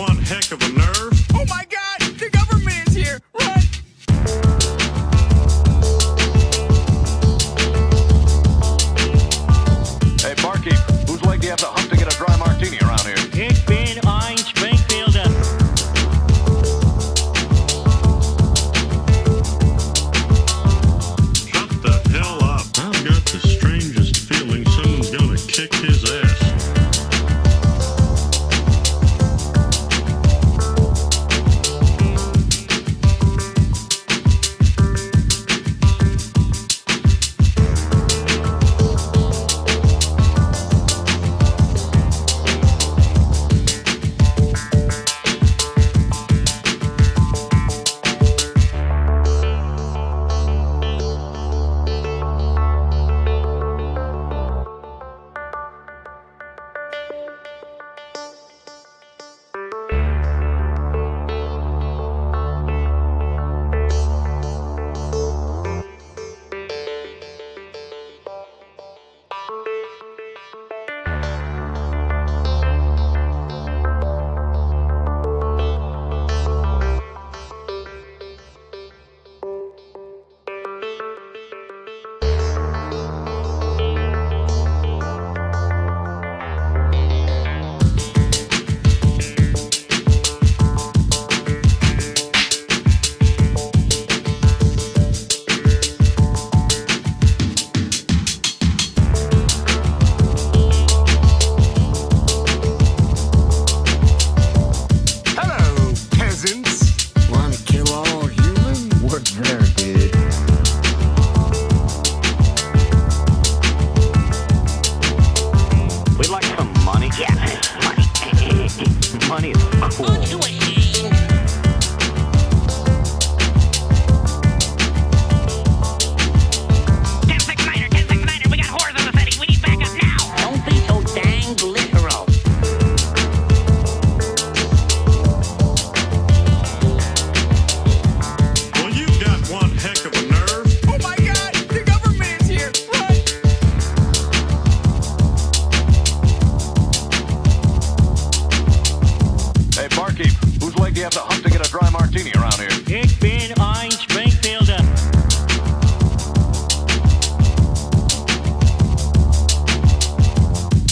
one heck of a nerve. Oh my God! The government is here! Run! Hey, barkeep, whose leg do you have to hump to get a dry martini around here? Ich bin ein Springfielder. Shut the hell up. I've got the strangest feeling someone's gonna kick his ass. Hello, peasants. Want to kill all humans? What's there, dude? We'd like some money. Yeah, money. Money is cool. Onto a scene. We got whores in the city. We need backup now. Don't be so dang literal. Well, you've got one heck of a nerve. Oh my God! The government is here! Run! Hey, barkeep, whose leg do you have to hump to get a dry martini around here? Ich bin ein Springfielder.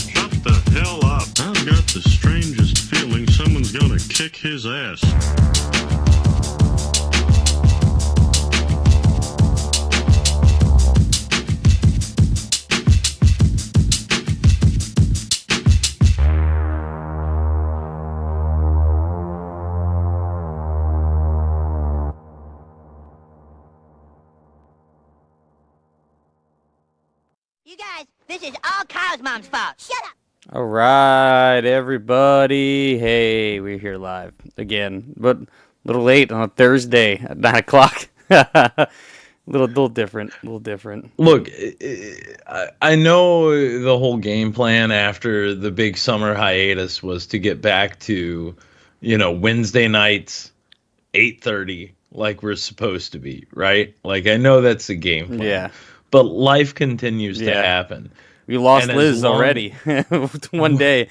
Shut the hell up. I've got the strangest feeling someone's gonna kick his ass. You guys, this is all Kyle's mom's fault. Shut up. All right, everybody. Hey, we're here live again, but a little late on a Thursday at 9 o'clock. little different. Look, I know the whole game plan after the big summer hiatus was to get back to, Wednesday nights, 8:30, like we're supposed to be, right? Like, I know that's the game plan. Yeah. But life continues to Yeah. happen. We lost And as Liz long- already. One day.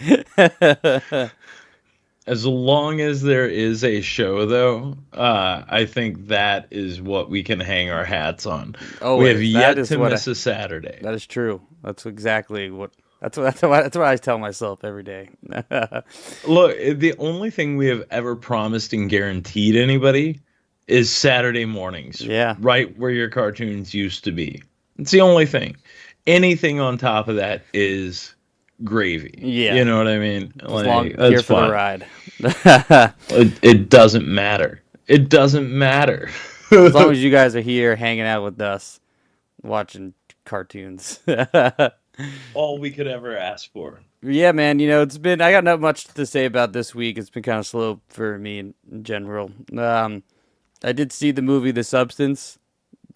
As long as there is a show, though, I think that is what we can hang our hats on. Oh, We have that yet is to what miss a Saturday. That is true. That's exactly what. That's what I tell myself every day. Look, the only thing we have ever promised and guaranteed anybody is Saturday mornings. Yeah. Right where your cartoons used to be. It's the only thing. Anything on top of that is gravy. Yeah. You know what I mean? As long here that's for fine. the ride. It doesn't matter. It doesn't matter. As long as you guys are here hanging out with us, watching cartoons. All we could ever ask for. Yeah, man. I got not much to say about this week. It's been kind of slow for me in general. I did see the movie The Substance.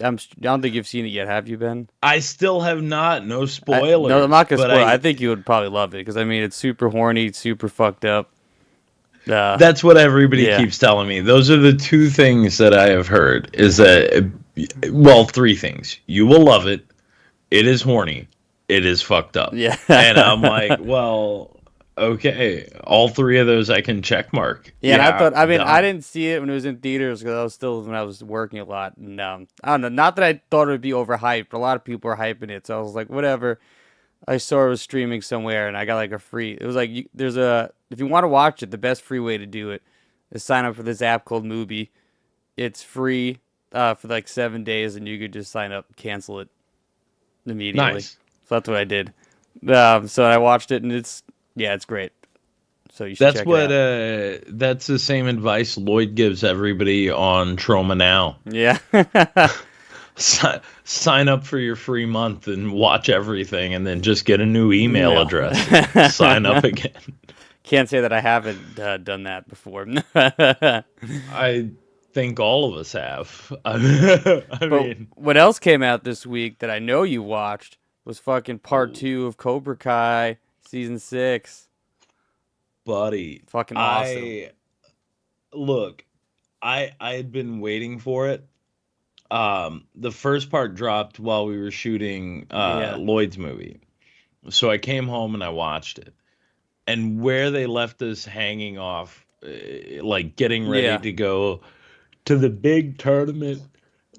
I don't think you've seen it yet, have you, Ben? I still have not. No spoilers. No, I'm not gonna but spoil. I think you would probably love it because it's super horny, super fucked up. That's what everybody Yeah. keeps telling me. Those are the two things that I have heard. Is that, well, three things. You will love it. It is horny. It is fucked up. Yeah. And I'm like, well, Okay, all three of those I can check mark. Yeah, and I thought, I mean, done. I didn't see it when it was in theaters because I was still, when I was working a lot. And I don't know, not that I thought it would be overhyped, but a lot of people were hyping it. So I was like, whatever. I saw it was streaming somewhere and I got like a free, it was like, if you want to watch it, the best free way to do it is sign up for this app called Mubi. It's free for like 7 days and you could just sign up, cancel it immediately. Nice. So that's what I did. So I watched it and it's great. So you should That's check what. it out. That's the same advice Lloyd gives everybody on Trauma Now. Yeah. Sign up for your free month and watch everything, and then just get a new email address. And sign up again. Can't say that I haven't done that before. I think all of us have. I mean, what else came out this week that I know you watched was fucking part 2 of Cobra Kai season 6. buddy, Fucking awesome. I had been waiting for it. The first part dropped while we were shooting Lloyd's movie. So I came home and I watched it. And where they left us hanging off, like getting ready to go to the big tournament,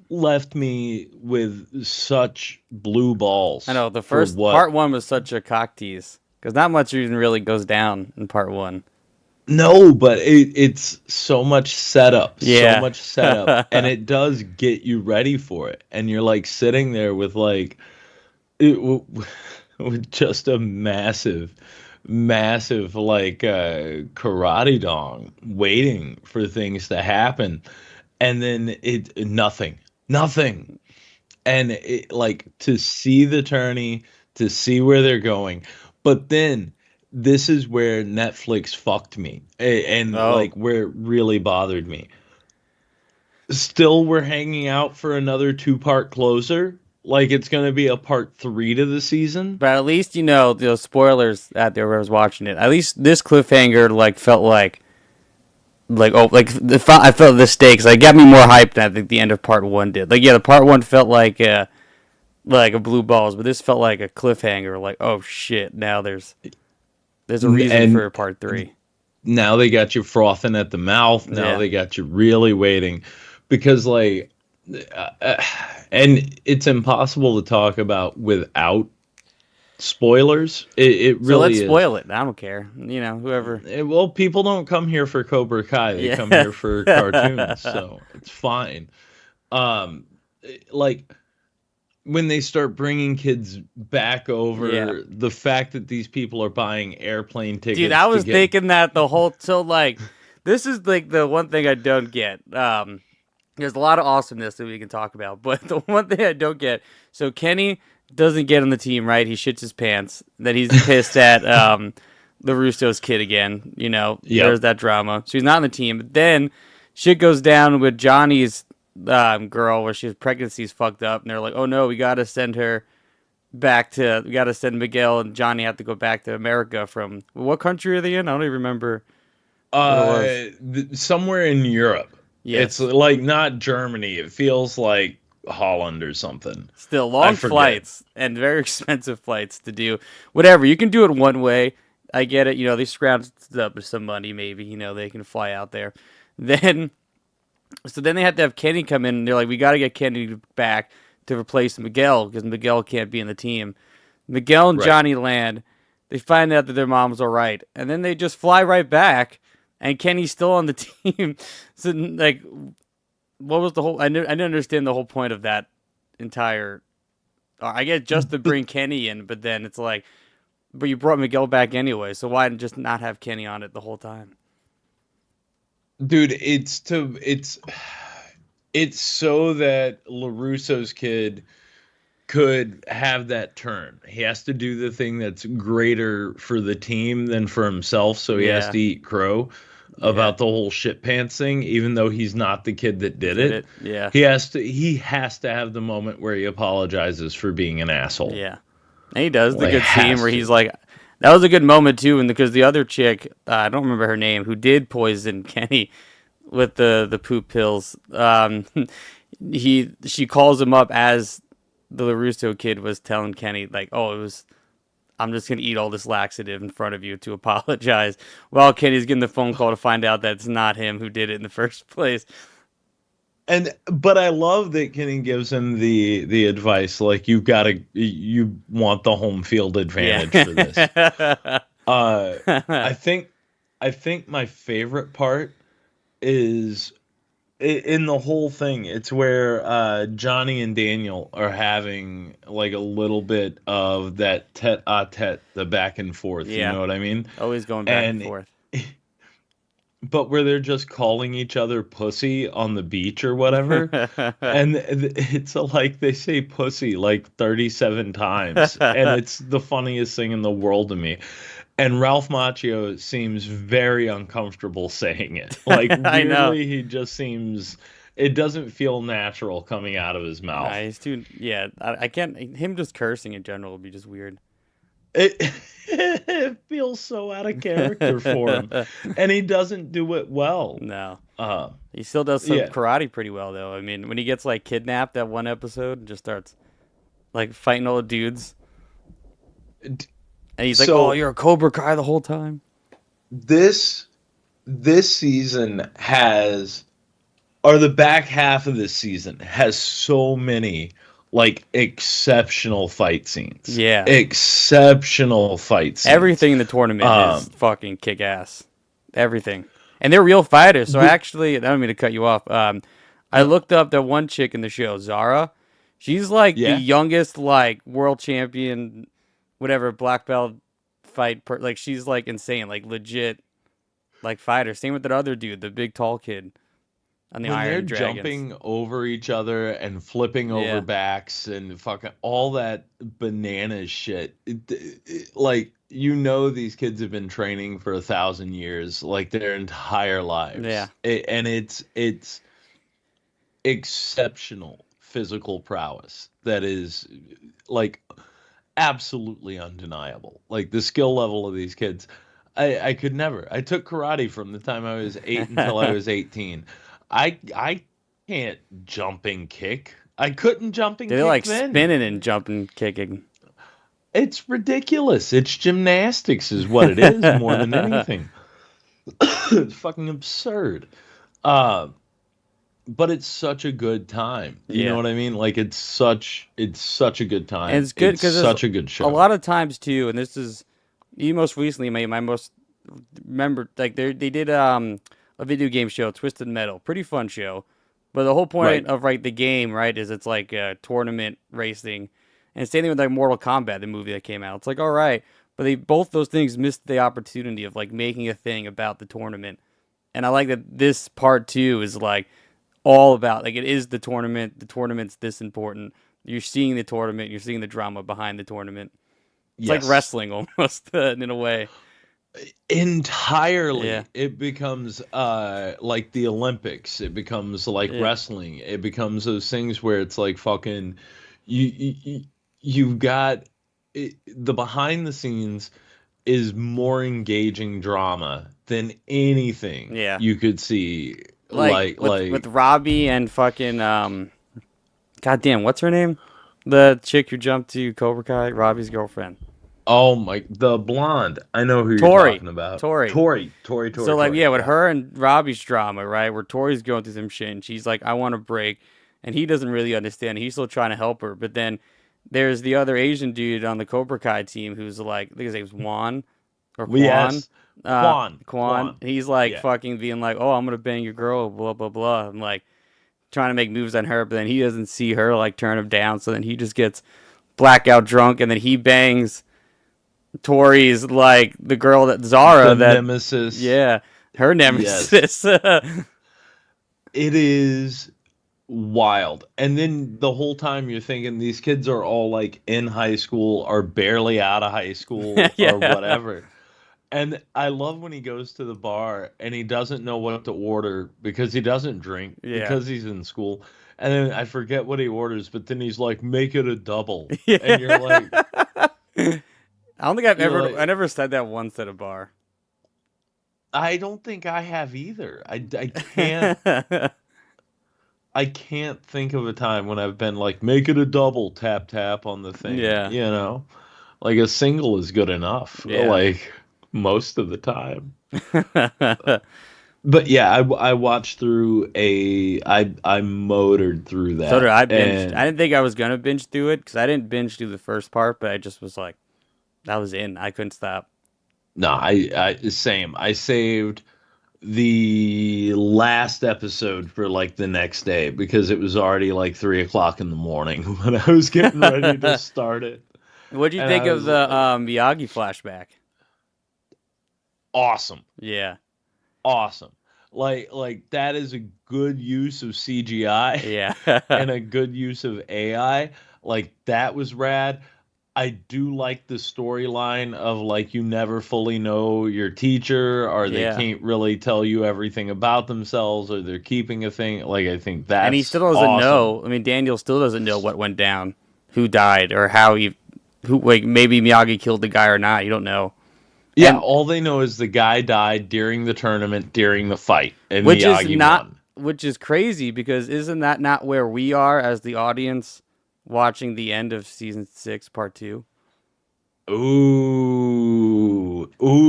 left me with such blue balls. I know, the first part 1 was such a cock tease. Because not much even really goes down in part 1. No, but it's so much setup, Yeah. and it does get you ready for it. And you're like sitting there with like, with just a massive like karate dong waiting for things to happen, and then nothing, and it, like, to see the tourney, to see where they're going, but then. This is where Netflix fucked me, and like where it really bothered me. Still, we're hanging out for another 2-part closer. Like it's gonna be a part 3 to the season. But at least, you know, the spoilers out there where I was watching it. At least this cliffhanger like felt like I felt the stakes. Like, got me more hyped than I think the end of part 1 did. Like, yeah, the part 1 felt like a blue balls, but this felt like a cliffhanger. Like, oh shit, now there's a reason for part 3. Now they got you frothing at the mouth. Now they got you really waiting, because like, and it's impossible to talk about without spoilers. It really let's is. spoil it. I don't care. You know, whoever. Well, people don't come here for Cobra Kai. They come here for cartoons, so it's fine. Like, when they start bringing kids back over, the fact that these people are buying airplane tickets. Dude, I was thinking that the whole, so like, this is like the one thing I don't get. There's a lot of awesomeness that we can talk about, but the one thing I don't get, so Kenny doesn't get on the team, right? He shits his pants. That he's pissed at the Russo's kid again. You know, there's that drama. So he's not on the team. But then shit goes down with Johnny's girl, where she's pregnancy's fucked up, and they're like, oh no, we gotta send Miguel and Johnny have to go back to America from, what country are they in? I don't even remember. Somewhere in Europe. Yes. It's like not Germany. It feels like Holland or something. Still long flights and very expensive flights to do. Whatever, you can do it one way. I get it. You know, they scrounged up with some money, maybe. You know, they can fly out there. So then they have to have Kenny come in, and they're like, we got to get Kenny back to replace Miguel, because Miguel can't be in the team. Miguel and Johnny land. They find out that their mom's all right. And then they just fly right back, and Kenny's still on the team. So, like, what was the whole... I didn't understand the whole point of that entire... I get just to bring Kenny in, but then it's like, but you brought Miguel back anyway, so why just not have Kenny on it the whole time? Dude, it's so that LaRusso's kid could have that turn. He has to do the thing that's greater for the team than for himself, so he has to eat crow about the whole shit pants thing, even though he's not the kid that did it. Yeah. He has to have the moment where he apologizes for being an asshole. Yeah. And he does. The Like, good scene where has he's to. like, that was a good moment too, and because the other chick, I don't remember her name, who did poison Kenny with the poop pills, she calls him up as the LaRusso kid was telling Kenny, like, oh, it was, I'm just gonna eat all this laxative in front of you to apologize. Well, Kenny's getting the phone call to find out that it's not him who did it in the first place. But I love that Kenny gives him the advice, like you want the home field advantage for this. I think my favorite part is in the whole thing. It's where Johnny and Daniel are having like a little bit of that tete-a-tete, the back and forth. Yeah. You know what I mean? Always going back and forth. But where they're just calling each other pussy on the beach or whatever. And it's like they say pussy like 37 times. And it's the funniest thing in the world to me. And Ralph Macchio seems very uncomfortable saying it. Like, I know. weirdly, he just seems... It doesn't feel natural coming out of his mouth. He's too... Yeah, I can't... Him just cursing in general would be just weird. It feels so out of character for him, and he doesn't do it well. No, he still does some yeah. karate pretty well, though. I mean, when he gets like kidnapped that one episode and just starts like fighting all the dudes, and he's like, "Oh, you're a Cobra Kai the whole time." This season the back half of this season has so many like exceptional fight scenes. Yeah. Exceptional fight scenes. Everything in the tournament is fucking kick ass. Everything. And they're real fighters. So actually, I don't mean to cut you off. I looked up that one chick in the show, Zara. She's like the youngest like world champion, whatever, black belt fight. Like she's like insane, like legit, like fighter. Same with that other dude, the big tall kid. On the when Iron they're Dragons. Jumping over each other and flipping over backs and fucking all that banana shit, like these kids have been training for 1,000 years, like their entire lives. Yeah, and it's exceptional physical prowess that is like absolutely undeniable. Like the skill level of these kids, I could never. I took karate from the time I was 8 until I was 18. I can't jumping kick. I couldn't jumping kick. They're like then. spinning and jumping, kicking. It's ridiculous. It's gymnastics is what it is more than anything. It's fucking absurd. But it's such a good time. You know what I mean? Like it's such a good time. And it's good because it's such a good show. A lot of times too, and this is you most recently my most remembered, like they did a video game show, Twisted Metal, pretty fun show. But the whole point of the game, is it's like a tournament racing, and same thing with like Mortal Kombat, the movie that came out. It's like all right, but both those things missed the opportunity of like making a thing about the tournament. And I like that this part 2 is like all about like it is the tournament. The tournament's this important. You're seeing the tournament. You're seeing the drama behind the tournament. It's like wrestling almost in a way. Entirely. It becomes like the Olympics. It becomes like wrestling. It becomes those things where it's like fucking you've got the behind the scenes is more engaging drama than anything you could see like with Robbie and fucking goddamn, what's her name, the chick who jumped to Cobra Kai, Robbie's girlfriend. Oh my, the blonde. I know who you're talking about. Tori. So like, with her and Robbie's drama, right? Where Tori's going through some shit and she's like, I want to break. And he doesn't really understand. He's still trying to help her. But then there's the other Asian dude on the Cobra Kai team who's like, I think his name's Juan. Or Quan. Yes. Quan. He's like fucking being like, oh, I'm going to bang your girl, blah, blah, blah. And like trying to make moves on her. But then he doesn't see her like turn him down. So then he just gets blackout drunk and then he bangs Tori's like the girl that Zara, that nemesis. Yeah, her nemesis. Yes. It is wild. And then the whole time you're thinking these kids are all like in high school or barely out of high school or whatever. And I love when he goes to the bar and he doesn't know what to order because he doesn't drink because he's in school. And then I forget what he orders, but then he's like, make it a double. And you're like, I don't think I never said that once at a bar. I don't think I have either. I can't. I can't think of a time when I've been like, make it a double, tap tap on the thing. Yeah, you know. Like a single is good enough. Yeah. Like most of the time. But yeah, I watched through I motored through that. So did I. Binged. And I didn't think I was gonna binge through it because I didn't binge through the first part, but I just was like, that was in. I couldn't stop. no, I same. I saved the last episode for like the next day because it was already like 3 o'clock in the morning when I was getting ready to start it. What'd you And think I of was the Miyagi flashback? Awesome. Yeah, Awesome. Like that is a good use of CGI yeah. and a good use of AI. Like that was rad. I do like the storyline of like you never fully know your teacher, or they Yeah. can't really tell you everything about themselves, or they're keeping a thing. Like I think that's And he still doesn't awesome. know. I mean, Daniel still doesn't know what went down, who died, or like maybe Miyagi killed the guy or not. You don't know. Yeah, And- all they know is the guy died during the tournament, during the fight, and Which Miyagi is not, won. which is crazy because isn't that not where we are as the audience watching the end of season 6, part 2?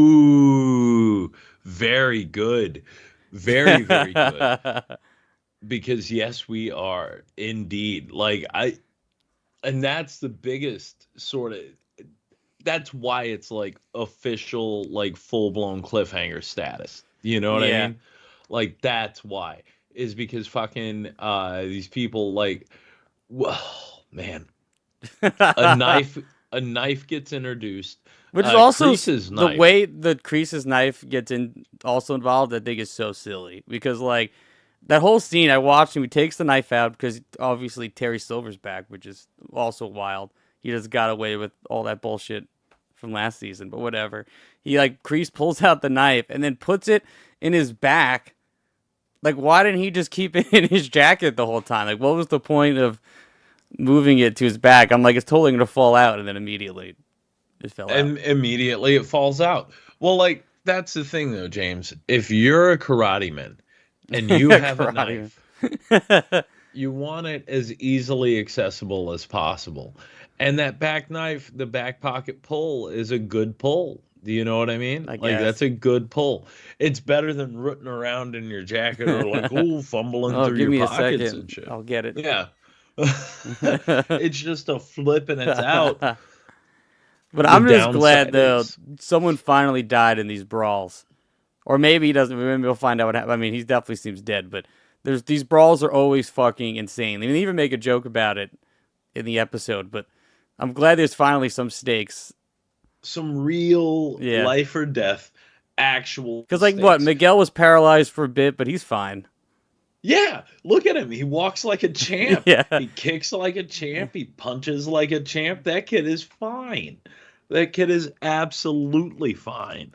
Ooh, very good, very good. Because yes, we are indeed. And that's the biggest sort of. That's why it's like official, like full blown cliffhanger status. You know what Yeah. I mean? Like that's why is because fucking these people like, well, man, a knife gets introduced. Which is also Kreese's the knife. way the Kreese's knife gets also involved. I think is so silly because like that whole scene I watched him. He takes the knife out because obviously Terry Silver's back, which is also wild. He just got away with all that bullshit from last season, but whatever. He like Kreese pulls out the knife and then puts it in his back. Like, why didn't he just keep it in his jacket the whole time? Like, what was the point of moving it to his back? I'm like, it's totally gonna fall out, and then immediately it fell And out. immediately it falls out. Well, like that's the thing though, James. If you're a karate man and you have a Karate knife, you want it as easily accessible as possible. And that back knife, the back pocket pull is a good pull. Do you know what I mean? I Like guess. that's a good pull. It's better than rooting around in your jacket or like, oh, fumbling Oh, through give your me a pockets second. and shit. I'll get it. Yeah. It's just a flip and it's out. But I'm just downside glad though is- someone finally died in these brawls, or maybe he doesn't. Maybe we'll find out what happened. I mean, he definitely seems dead. But these brawls are always fucking insane. They even make a joke about it in the episode. But I'm glad there's finally some stakes. Some real Yeah. life or death actual Because like what, stakes. Miguel was paralyzed for a bit, but he's fine. Yeah, look at him. He walks like a champ. Yeah. He kicks like a champ. He punches like a champ. That kid is fine. That kid is absolutely fine.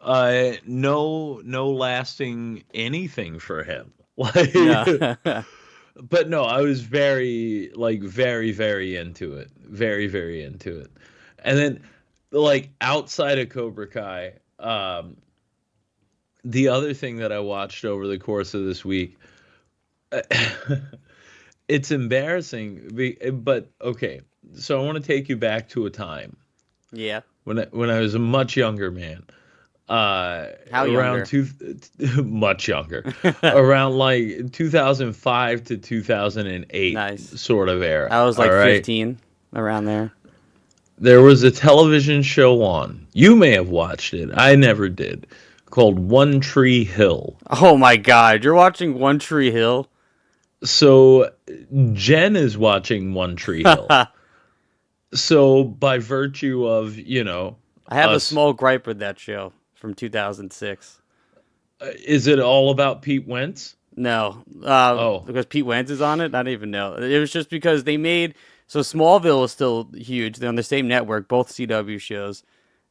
No lasting anything for him. Like, Yeah. but no, I was very into it. Very into it. And then, like, outside of Cobra Kai, the other thing that I watched over the course of this week, it's embarrassing, but okay. So I want to take you back to a time Yeah. when I was a much younger man. How Around much younger, around like 2005 to 2008, Nice. sort of era. I was like all right? 15 around there. There was a television show on. You may have watched it. I never did. Called One Tree Hill. Oh my God, you're watching One Tree Hill. So Jen is watching One Tree Hill. So by virtue of, I have a us- small gripe with that show from 2006. is it all about Pete Wentz? No, Oh. because Pete Wentz is on it. I don't even know. It was just because they made Smallville is still huge. They're on the same network, both CW shows.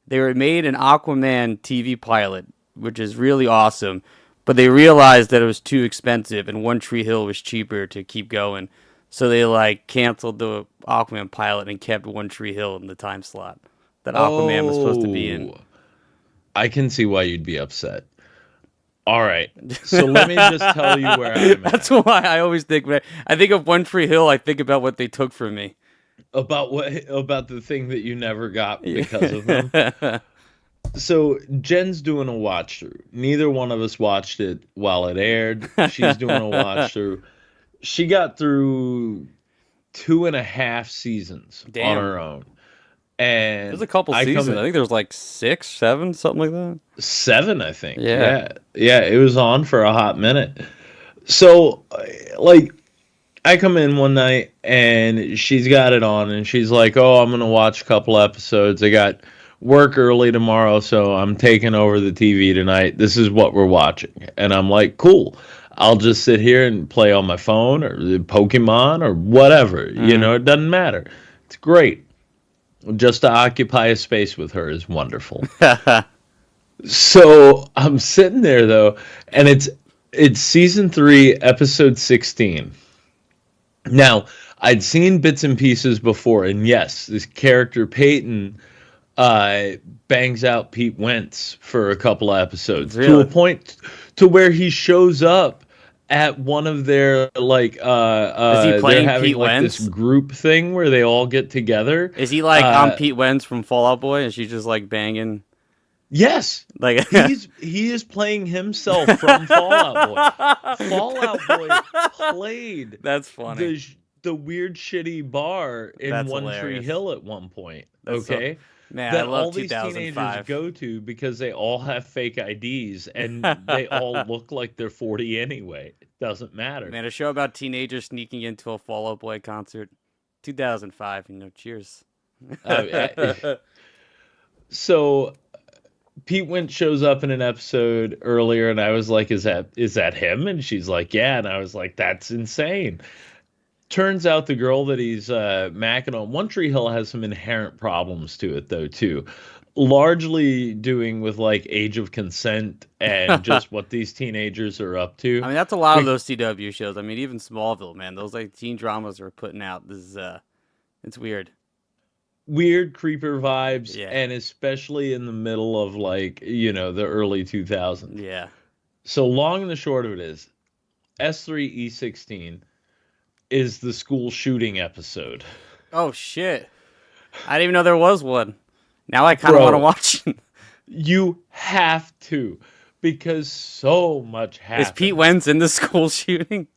They made an Aquaman TV pilot, which is really awesome. But they realized that it was too expensive, and One Tree Hill was cheaper to keep going. So they canceled the Aquaman pilot and kept One Tree Hill in the time slot that Aquaman was supposed to be in. Oh. I can see why you'd be upset. All right. So let me just tell you where I'm at. That's why I always think when I think of One Tree Hill, I think about what they took from me. about the thing that you never got because of them. So Jen's doing a watch through. Neither one of us watched it while it aired. She's doing a watch through. She got through 2.5 seasons Damn. on her own. And There's a couple seasons. I think there's like 6, 7, something like that. 7, I think. Yeah. Yeah, it was on for a hot minute. So, like, I come in one night and she's got it on and she's like, "Oh, I'm going to watch a couple episodes. I got work early tomorrow, so I'm taking over the TV tonight. This is what we're watching." And I'm like, "Cool. I'll just sit here and play on my phone or Pokemon or whatever. You know, it doesn't matter. It's great. Just to occupy a space with her is wonderful." So I'm sitting there though, and it's season 3, episode 16. Now, I'd seen bits and pieces before, and yes, this character Peyton bangs out Pete Wentz for a couple of episodes to a point to where he shows up at one of their like Is he playing they're having Pete like Wentz? this group thing where they all get together. Is he like I'm Pete Wentz from Fall Out Boy and she's just like banging? Yes. Like he is playing himself from Fall Out Boy. Fall Out Boy played That's funny. the weird shitty bar in That's One Tree hilarious. Hill at one point. That's so- Okay. Man, That I love all these 2005. teenagers go to because they all have fake IDs and they all look like they're 40 anyway. It doesn't matter. Man, a show about teenagers sneaking into a Fall Out Boy concert. 2005, cheers. So Pete Wentz shows up in an episode earlier, and I was like, is that him? And she's like, yeah. And I was like, that's insane. Turns out the girl that he's macking on, One Tree Hill has some inherent problems to it, though, too. Largely doing with, like, age of consent and just what these teenagers are up to. I mean, that's a lot of those CW shows. I mean, even Smallville, man. Those, like, teen dramas are putting out. This is, it's weird. Weird creeper vibes, Yeah. and especially in the middle of, like, the early 2000s. Yeah. So long and the short of it is, S3E16 is the school shooting episode. Oh, shit. I didn't even know there was one. Now I kind of Bro. want to watch it. You have to, because so much happens. Is Pete Wentz in the school shooting?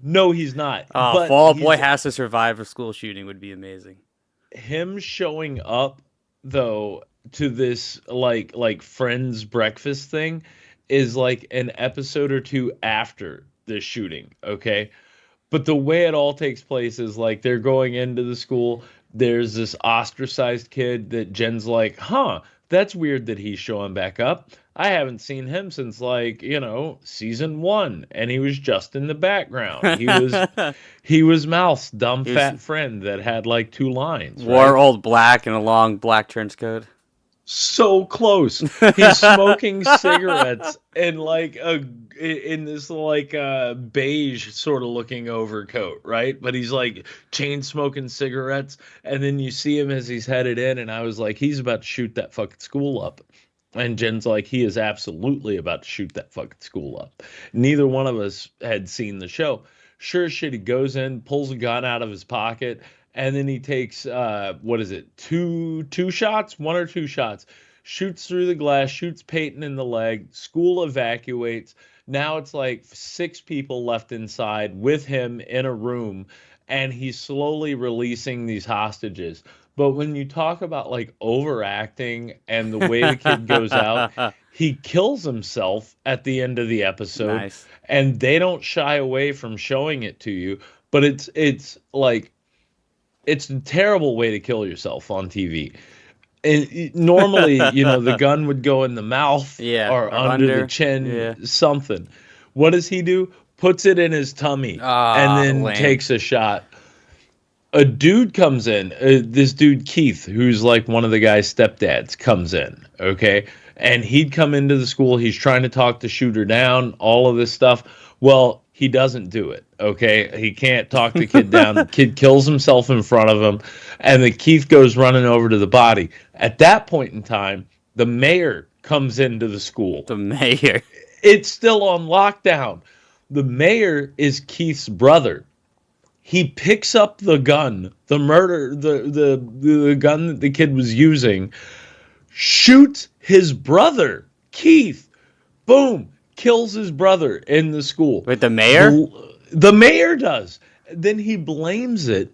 No, he's not. Oh, But Fall Out Boy he's- has to survive a school shooting would be amazing. him showing up though to this like friends breakfast thing is like an episode or two after the shooting, okay? But the way it all takes place is like they're going into the school. There's this ostracized kid that Jen's like, huh, that's weird that he's showing back up. I haven't seen him since like, season 1, and he was just in the background. He was Mouth's dumb fat friend that had like 2 lines. Wore right? old black and a long black trench coat. So close. He's smoking cigarettes and like in this like beige sort of looking overcoat, right? But he's like chain smoking cigarettes, and then you see him as he's headed in, and I was like, he's about to shoot that fucking school up. And Jen's like, he is absolutely about to shoot that fucking school up. Neither one of us had seen the show. Sure as shit, he goes in, pulls a gun out of his pocket, and then he takes, two shots? 1 or 2 shots. Shoots through the glass, shoots Peyton in the leg. School evacuates. Now it's like 6 people left inside with him in a room, and he's slowly releasing these hostages. But when you talk about like overacting and the way the kid goes out, he kills himself at the end of the episode. Nice. And they don't shy away from showing it to you. But it's like, it's a terrible way to kill yourself on TV. And normally, the gun would go in the mouth or under the chin, something. What does he do? Puts it in his tummy and then lame. takes a shot. A dude comes in, this dude Keith, who's like one of the guy's stepdads, comes in, okay? And he'd come into the school, he's trying to talk the shooter down, all of this stuff. Well, he doesn't do it, okay? He can't talk the kid down. The kid kills himself in front of him, and the Keith goes running over to the body. At that point in time, the mayor comes into the school. The mayor. It's still on lockdown. The mayor is Keith's brother. He picks up the gun, the gun that the kid was using, shoots his brother, Keith. Boom, kills his brother in the school. Wait, the mayor? The mayor does. Then he blames it.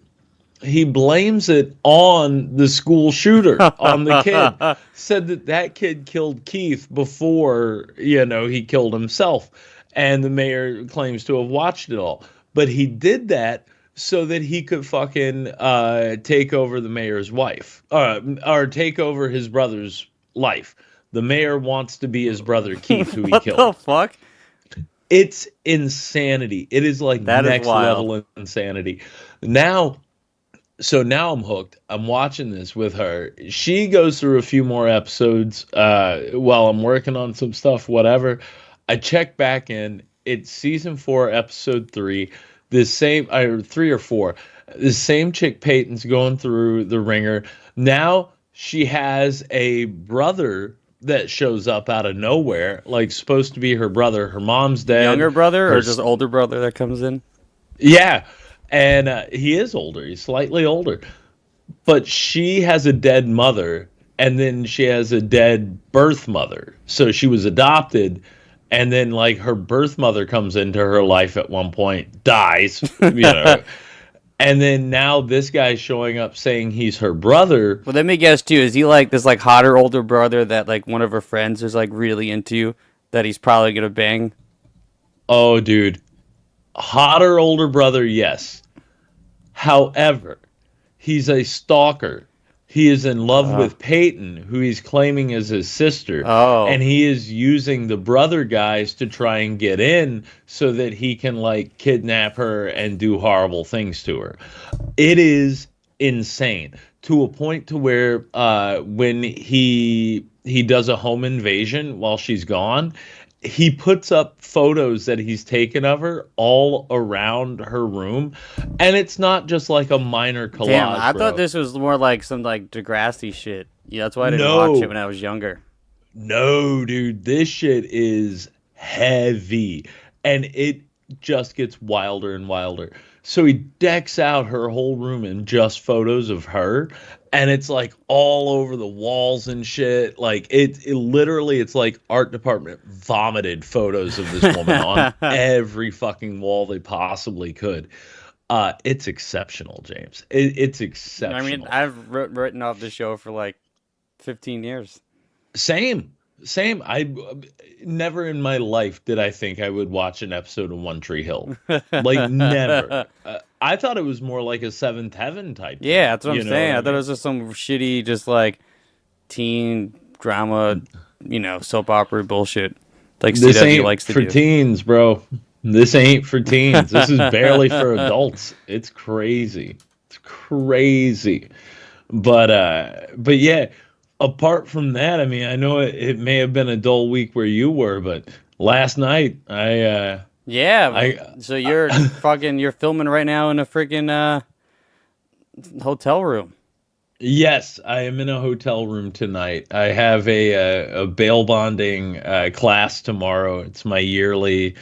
He blames it on the school shooter, on the kid. Said that kid killed Keith before, he killed himself. And the mayor claims to have watched it all. But he did that so that he could fucking take over the mayor's wife. Or take over his brother's life. The mayor wants to be his brother Keith, who he killed. What the fuck? It's insanity. It is like next level insanity. Now I'm hooked. I'm watching this with her. She goes through a few more episodes while I'm working on some stuff, whatever. I check back in. It's season 4, episode 3. The same, 3 or 4. The same chick Peyton's going through the ringer. Now she has a brother that shows up out of nowhere, like supposed to be her brother. Her mom's dead. Younger brother or just older brother that comes in? Yeah. And he is older. He's slightly older. But she has a dead mother, and then she has a dead birth mother. So she was adopted, and then, like, her birth mother comes into her life at one point, dies, And then now this guy's showing up saying he's her brother. Well, let me guess, too. Is he, like, this, like, hotter older brother that, like, one of her friends is, like, really into that he's probably going to bang? Oh, dude. Hotter older brother, yes. However, he's a stalker. He is in love with Peyton, who he's claiming is his sister. Oh. And he is using the brother guys to try and get in so that he can, like, kidnap her and do horrible things to her. It is insane, to a point to where when he does a home invasion while she's gone, he puts up photos that he's taken of her all around her room, and it's not just like a minor collage. Damn, I bro. thought this was more like some like Degrassi shit. Yeah, that's why I didn't watch it when I was younger. No, dude, this shit is heavy, and it just gets wilder and wilder. So he decks out her whole room in just photos of her, and it's like all over the walls and shit. Like it literally, it's like art department vomited photos of this woman on every fucking wall they possibly could. It's exceptional, James. It's exceptional. I mean, I've written off the show for like 15 years. Same. I never in my life did I think I would watch an episode of One Tree Hill. Like, never. I thought it was more like a Seventh Heaven type. Yeah, that's what I'm saying. I mean? thought it was just some shitty, just like teen drama, soap opera bullshit. Like This CW ain't likes to for do. teens, bro. This ain't for teens. This is barely for adults. It's crazy. It's crazy. But yeah. Apart from that, I mean, I know it may have been a dull week where you were, but last night So you're you're filming right now in a freaking hotel room. Yes, I am in a hotel room tonight. I have a bail bonding class tomorrow. It's my yearly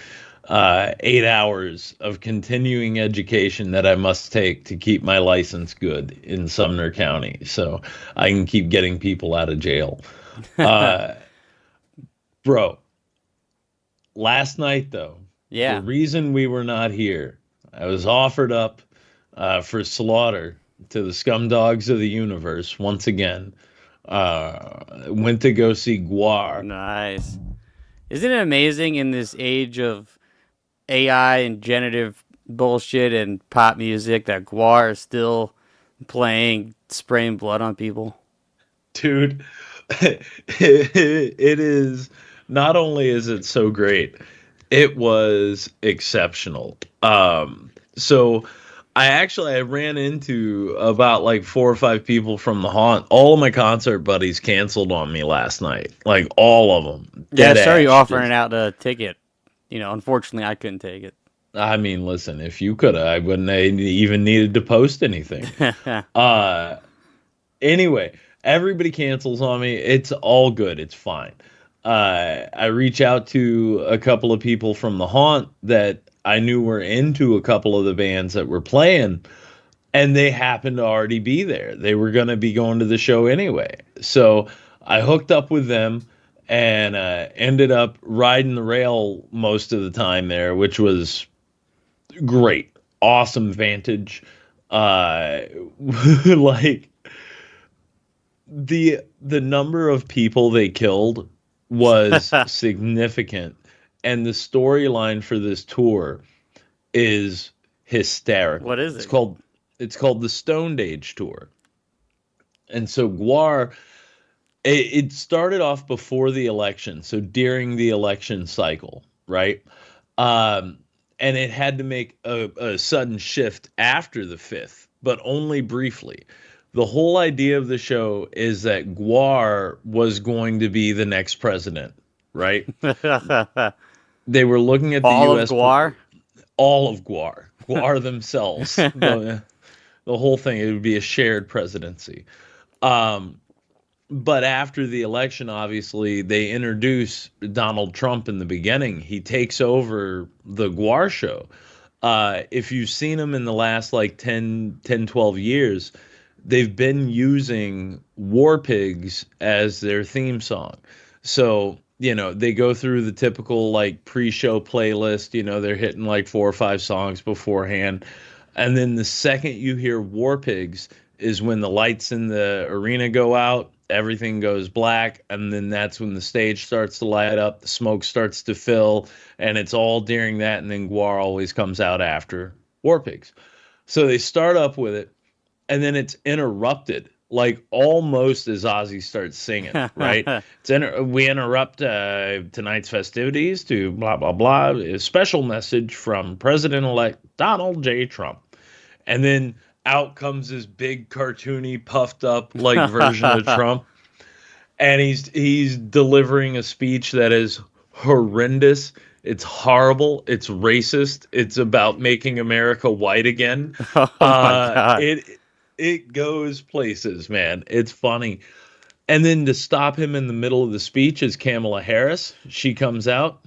8 hours of continuing education that I must take to keep my license good in Sumner County, so I can keep getting people out of jail. Bro, last night though, Yeah. the reason we were not here, I was offered up for slaughter to the scumdogs of the universe once again. Went to go see Guar. Nice. Isn't it amazing in this age of AI and generative bullshit and pop music that Guar is still playing, spraying blood on people? Dude, it is, not only is it so great, it was exceptional. So I ran into about like 4 or 5 people from the haunt. All of my concert buddies canceled on me last night. Like all of them. Yeah, I Dead saw you ass. offering out a ticket. Unfortunately, I couldn't take it. I mean, listen, if you could have, I wouldn't have even needed to post anything. Anyway, everybody cancels on me. It's all good. It's fine. I reach out to a couple of people from the haunt that I knew were into a couple of the bands that were playing, and they happened to already be there. They were going to be going to the show anyway. So I hooked up with them and ended up riding the rail most of the time there, which was great. Awesome vantage. Like the number of people they killed was significant, and the storyline for this tour is hysterical. What is it? It's called the Stoned Age Tour. And so GWAR, it started off before the election, so during the election cycle, right? And it had to make a sudden shift after the 5th, but only briefly. The whole idea of the show is that GWAR was going to be the next president, right? They were looking at the All U.S. of GWAR? All of GWAR. GWAR themselves. The whole thing, it would be a shared presidency. But after the election, obviously, they introduce Donald Trump in the beginning. He takes over the GWAR show. If you've seen him in the last like 10, 12 years, they've been using War Pigs as their theme song. So, you know, they go through the typical like pre-show playlist. You know, they're hitting like 4 or 5 songs beforehand. And then the second you hear War Pigs is when the lights in the arena go out, everything goes black, and then that's when the stage starts to light up, the smoke starts to fill, and it's all during that, and then GWAR always comes out after War Pigs. So they start up with it, and then it's interrupted, like almost as Ozzy starts singing, right? We interrupt tonight's festivities to blah, blah, blah, a special message from President-elect Donald J. Trump. And then out comes this big cartoony puffed up like version of Trump, and he's delivering a speech that is horrendous. It's horrible. It's racist. It's about making America white again. Oh my God. It goes places, man. It's funny. And then to stop him in the middle of the speech is Kamala Harris. She comes out,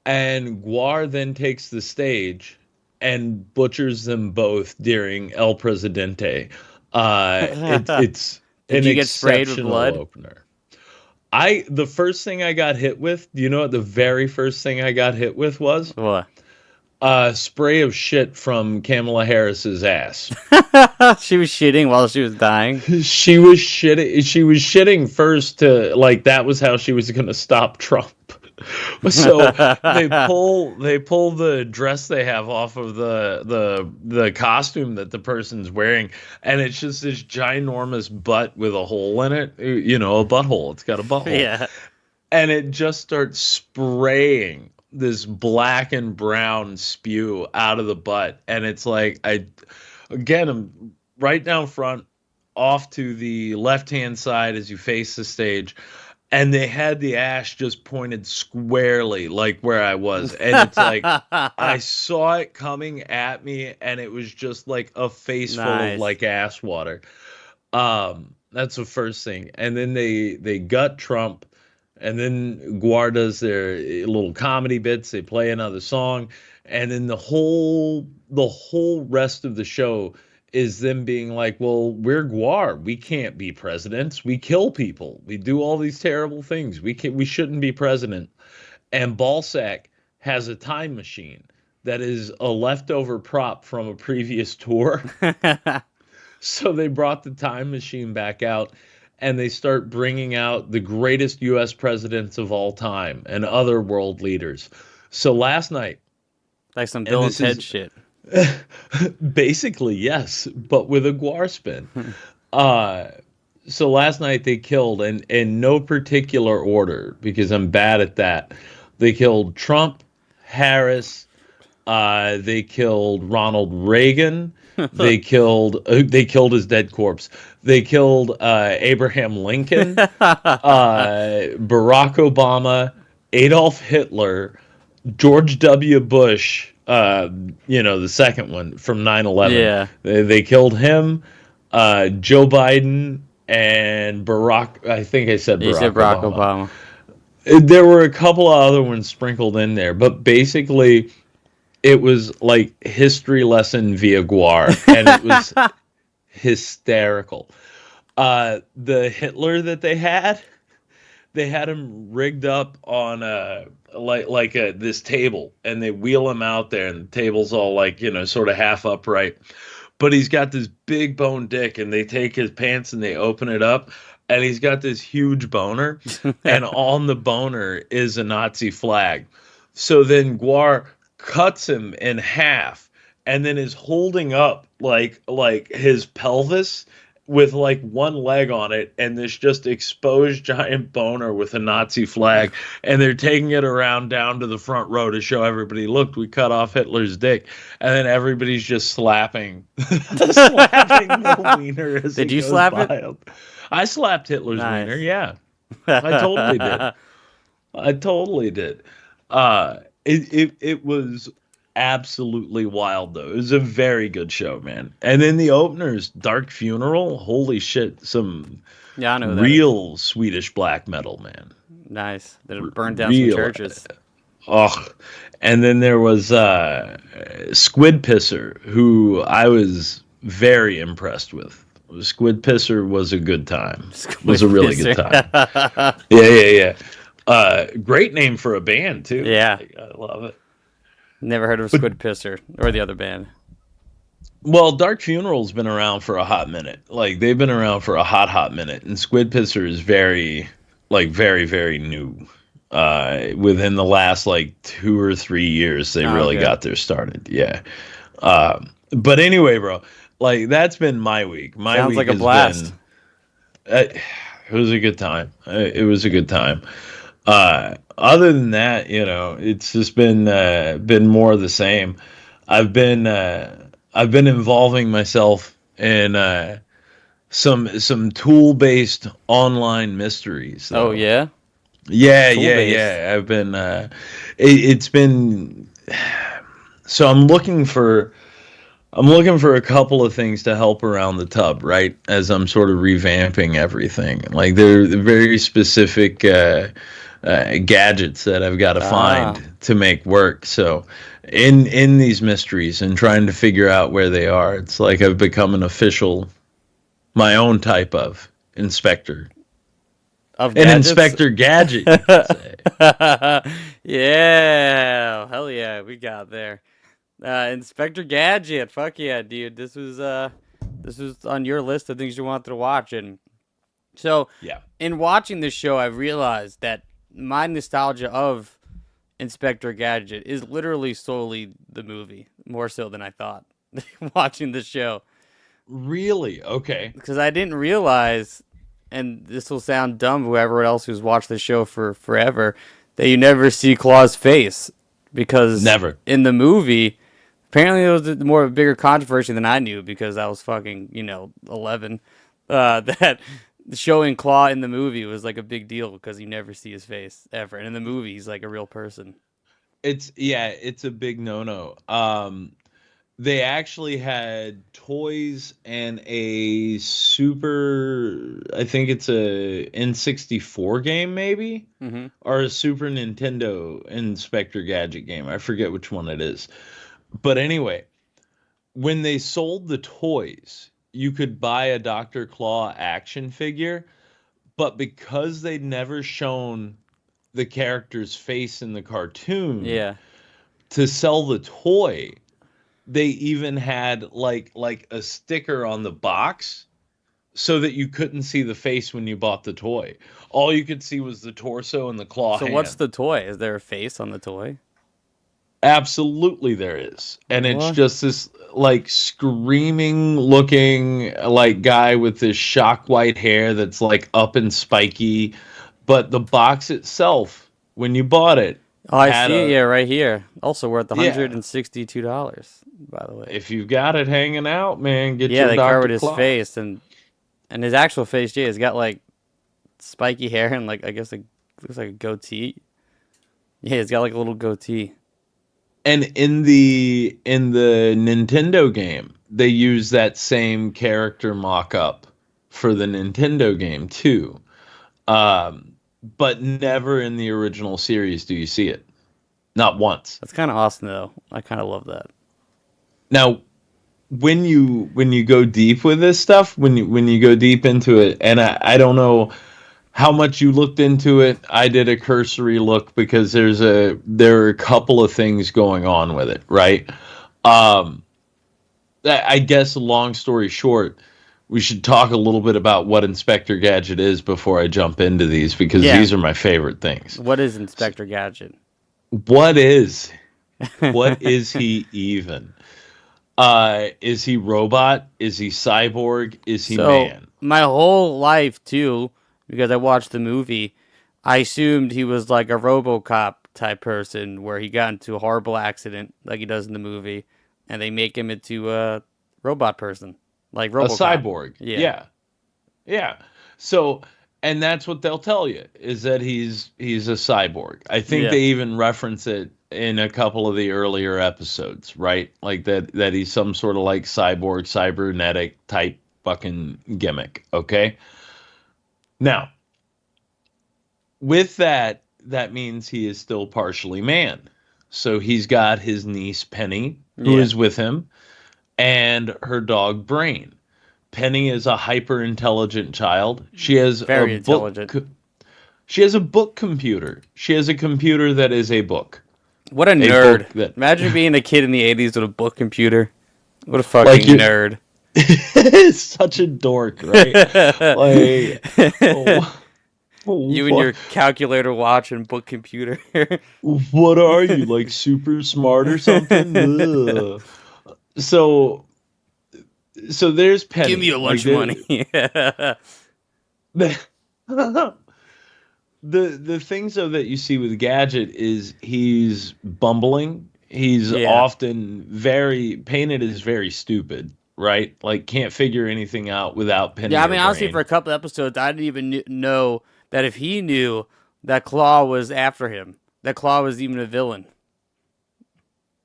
and GWAR then takes the stage and butchers them both during El Presidente. It's Did an you get sprayed with exceptional blood? opener. The first thing I got hit with, do you know what the very first thing I got hit with was? What? Spray of shit from Kamala Harris's ass. She was shitting while she was dying. She was shitting first to, like, that was how she was going to stop Trump. So they pull the dress they have off of the costume that the person's wearing, and it's just this ginormous butt with a hole in it, you know, a butthole. It's got a butthole. Yeah. And it just starts spraying this black and brown spew out of the butt, and it's like I'm right down front, off to the left-hand side as you face the stage. And they had the ash just pointed squarely, like where I was. And it's like, I saw it coming at me, and it was just like a face full of like ash water. That's the first thing. And then they gut Trump, and then GWAR does their little comedy bits. They play another song. And then the whole rest of the show is them being like, well, we're GWAR. We can't be presidents. We kill people. We do all these terrible things. We shouldn't be president. And Ballsack has a time machine that is a leftover prop from a previous tour. So they brought the time machine back out, and they start bringing out the greatest U.S. presidents of all time and other world leaders. So last night, Like some Bill and Ted shit. Basically, yes, but with a GWAR spin. So last night they killed, and in no particular order, because I'm bad at that, they killed Trump, Harris, they killed Ronald Reagan, they killed his dead corpse, they killed Abraham Lincoln, Barack Obama, Adolf Hitler, George W. Bush, the second one from 9/11. Yeah. They killed him, Joe Biden, and Barack. I think I said Barack, You said Barack Obama. There were a couple of other ones sprinkled in there, but basically it was like history lesson via Guar, and it was hysterical. The Hitler that they had him rigged up on this table, and they wheel him out there, and the table's all like, sort of half upright. But he's got this big bone dick, and they take his pants and they open it up, and he's got this huge boner, and on the boner is a Nazi flag. So then Guar cuts him in half, and then is holding up like his pelvis with like one leg on it, and this just exposed giant boner with a Nazi flag, and they're taking it around down to the front row to show everybody, look, we cut off Hitler's dick, and then everybody's just slapping the wiener as Did it you goes slap by. it? I slapped Hitler's Nice. wiener, yeah. I totally did. I totally did. It was absolutely wild, though. It was a very good show, man. And then the openers, Dark Funeral, holy shit, some Yeah, I know that. real Swedish black metal, man. Nice. That it burned down some churches. Oh, and then there was Squid Pisser, who I was very impressed with. Squid Pisser was a good time. Was a really good time. Yeah. Great name for a band, too. Yeah. I love it. Never heard of Squid Pisser or the other band. Well, Dark Funeral's been around for a hot minute. Like, they've been around for a hot minute. And Squid Pisser is very, very new. Within the last, 2 or 3 years, they really got their started. Yeah. But anyway, bro, that's been my week. My Sounds week like a has blast. It was a good time. It was a good time. Other than that, it's just been more of the same. I've been involving myself in some tool-based online mysteries. Oh yeah. Yeah. Tool-based. I've been. It's been. So I'm looking for a couple of things to help around the tub, right? As I'm sort of revamping everything. Like they're very specific gadgets that I've got to find to make work. So in these mysteries and trying to figure out where they are, it's like I've become my own type of inspector. Of An gadgets? Inspector Gadget, you could say. Yeah, hell yeah, we got there. Inspector Gadget, fuck yeah, dude. This was on your list of things you wanted to watch, and so Yeah. in watching this show, I realized that my nostalgia of Inspector Gadget is literally solely the movie, more so than I thought. Watching the show, Really? Okay. because I didn't realize, and this will sound dumb, whoever else who's watched the show for forever, that you never see Claw's face, because Never. in the movie, apparently it was more of a bigger controversy than I knew, because I was fucking 11. That showing Claw in the movie was like a big deal because you never see his face ever, and in the movie he's like a real person. It's a big no-no. They actually had toys and a I think it's a N64 game maybe, or a Super Nintendo Inspector Gadget game. I forget which one it is. But anyway, when they sold the toys, you could buy a Dr. Claw action figure, but because they'd never shown the character's face in the cartoon, Yeah. to sell the toy, they even had like a sticker on the box so that you couldn't see the face when you bought the toy. All you could see was the torso and the claw So hand. what's the toy? Is there a face on the toy? Absolutely there is. And it's What? just this screaming looking guy with this shock white hair that's up and spiky. But the box itself, when you bought it, Oh, I had see it. a- Yeah, right here. Also worth Yeah. $162, by the way. if you've got it hanging out, man, get Yeah, your they Dr. covered his Claw. face, and his actual face, Jay, has got spiky hair and I guess looks like a goatee. Yeah, he's got a little goatee. And in the Nintendo game, they use that same character mock-up for the Nintendo game too. but never in the original series do you see it. Not once. That's kind of awesome, though. I kind of love that. Now, when you go deep with this stuff, when you go deep into it, and I don't know how much you looked into it. I did a cursory look because there are a couple of things going on with it, right? I guess long story short, we should talk a little bit about what Inspector Gadget is before I jump into these, because these are my favorite things. What is Inspector Gadget? What is he even? Is he robot? Is he cyborg? Is he man? My whole life, too, because I watched the movie, I assumed he was like a RoboCop type person where he got into a horrible accident like he does in the movie, and they make him into a robot person, like RoboCop. A cyborg. Yeah. So, and that's what they'll tell you, is that he's a cyborg. I think they even reference it in a couple of the earlier episodes, right? Like that he's some sort of like cyborg, cybernetic type fucking gimmick, okay? Now, with that means he is still partially man. So he's got his niece, Penny, who is with him, and her dog, Brain. Penny is a hyper-intelligent child. She has Very intelligent. She has a book computer. She has a computer that is a book. What a nerd. Imagine being a kid in the 80s with a book computer. What a fucking nerd. Such a dork, right? You and your calculator watch and book computer. What are you, like super smart or something? Ugh. So there's Penny. Give me your lunch money. The things though that you see with Gadget is he's bumbling. He's often painted as very stupid, right? Like can't figure anything out without Penny. Yeah, I mean, or honestly, Brain. for a couple episodes, I didn't even know that if he knew that Claw was after him, that Claw was even a villain.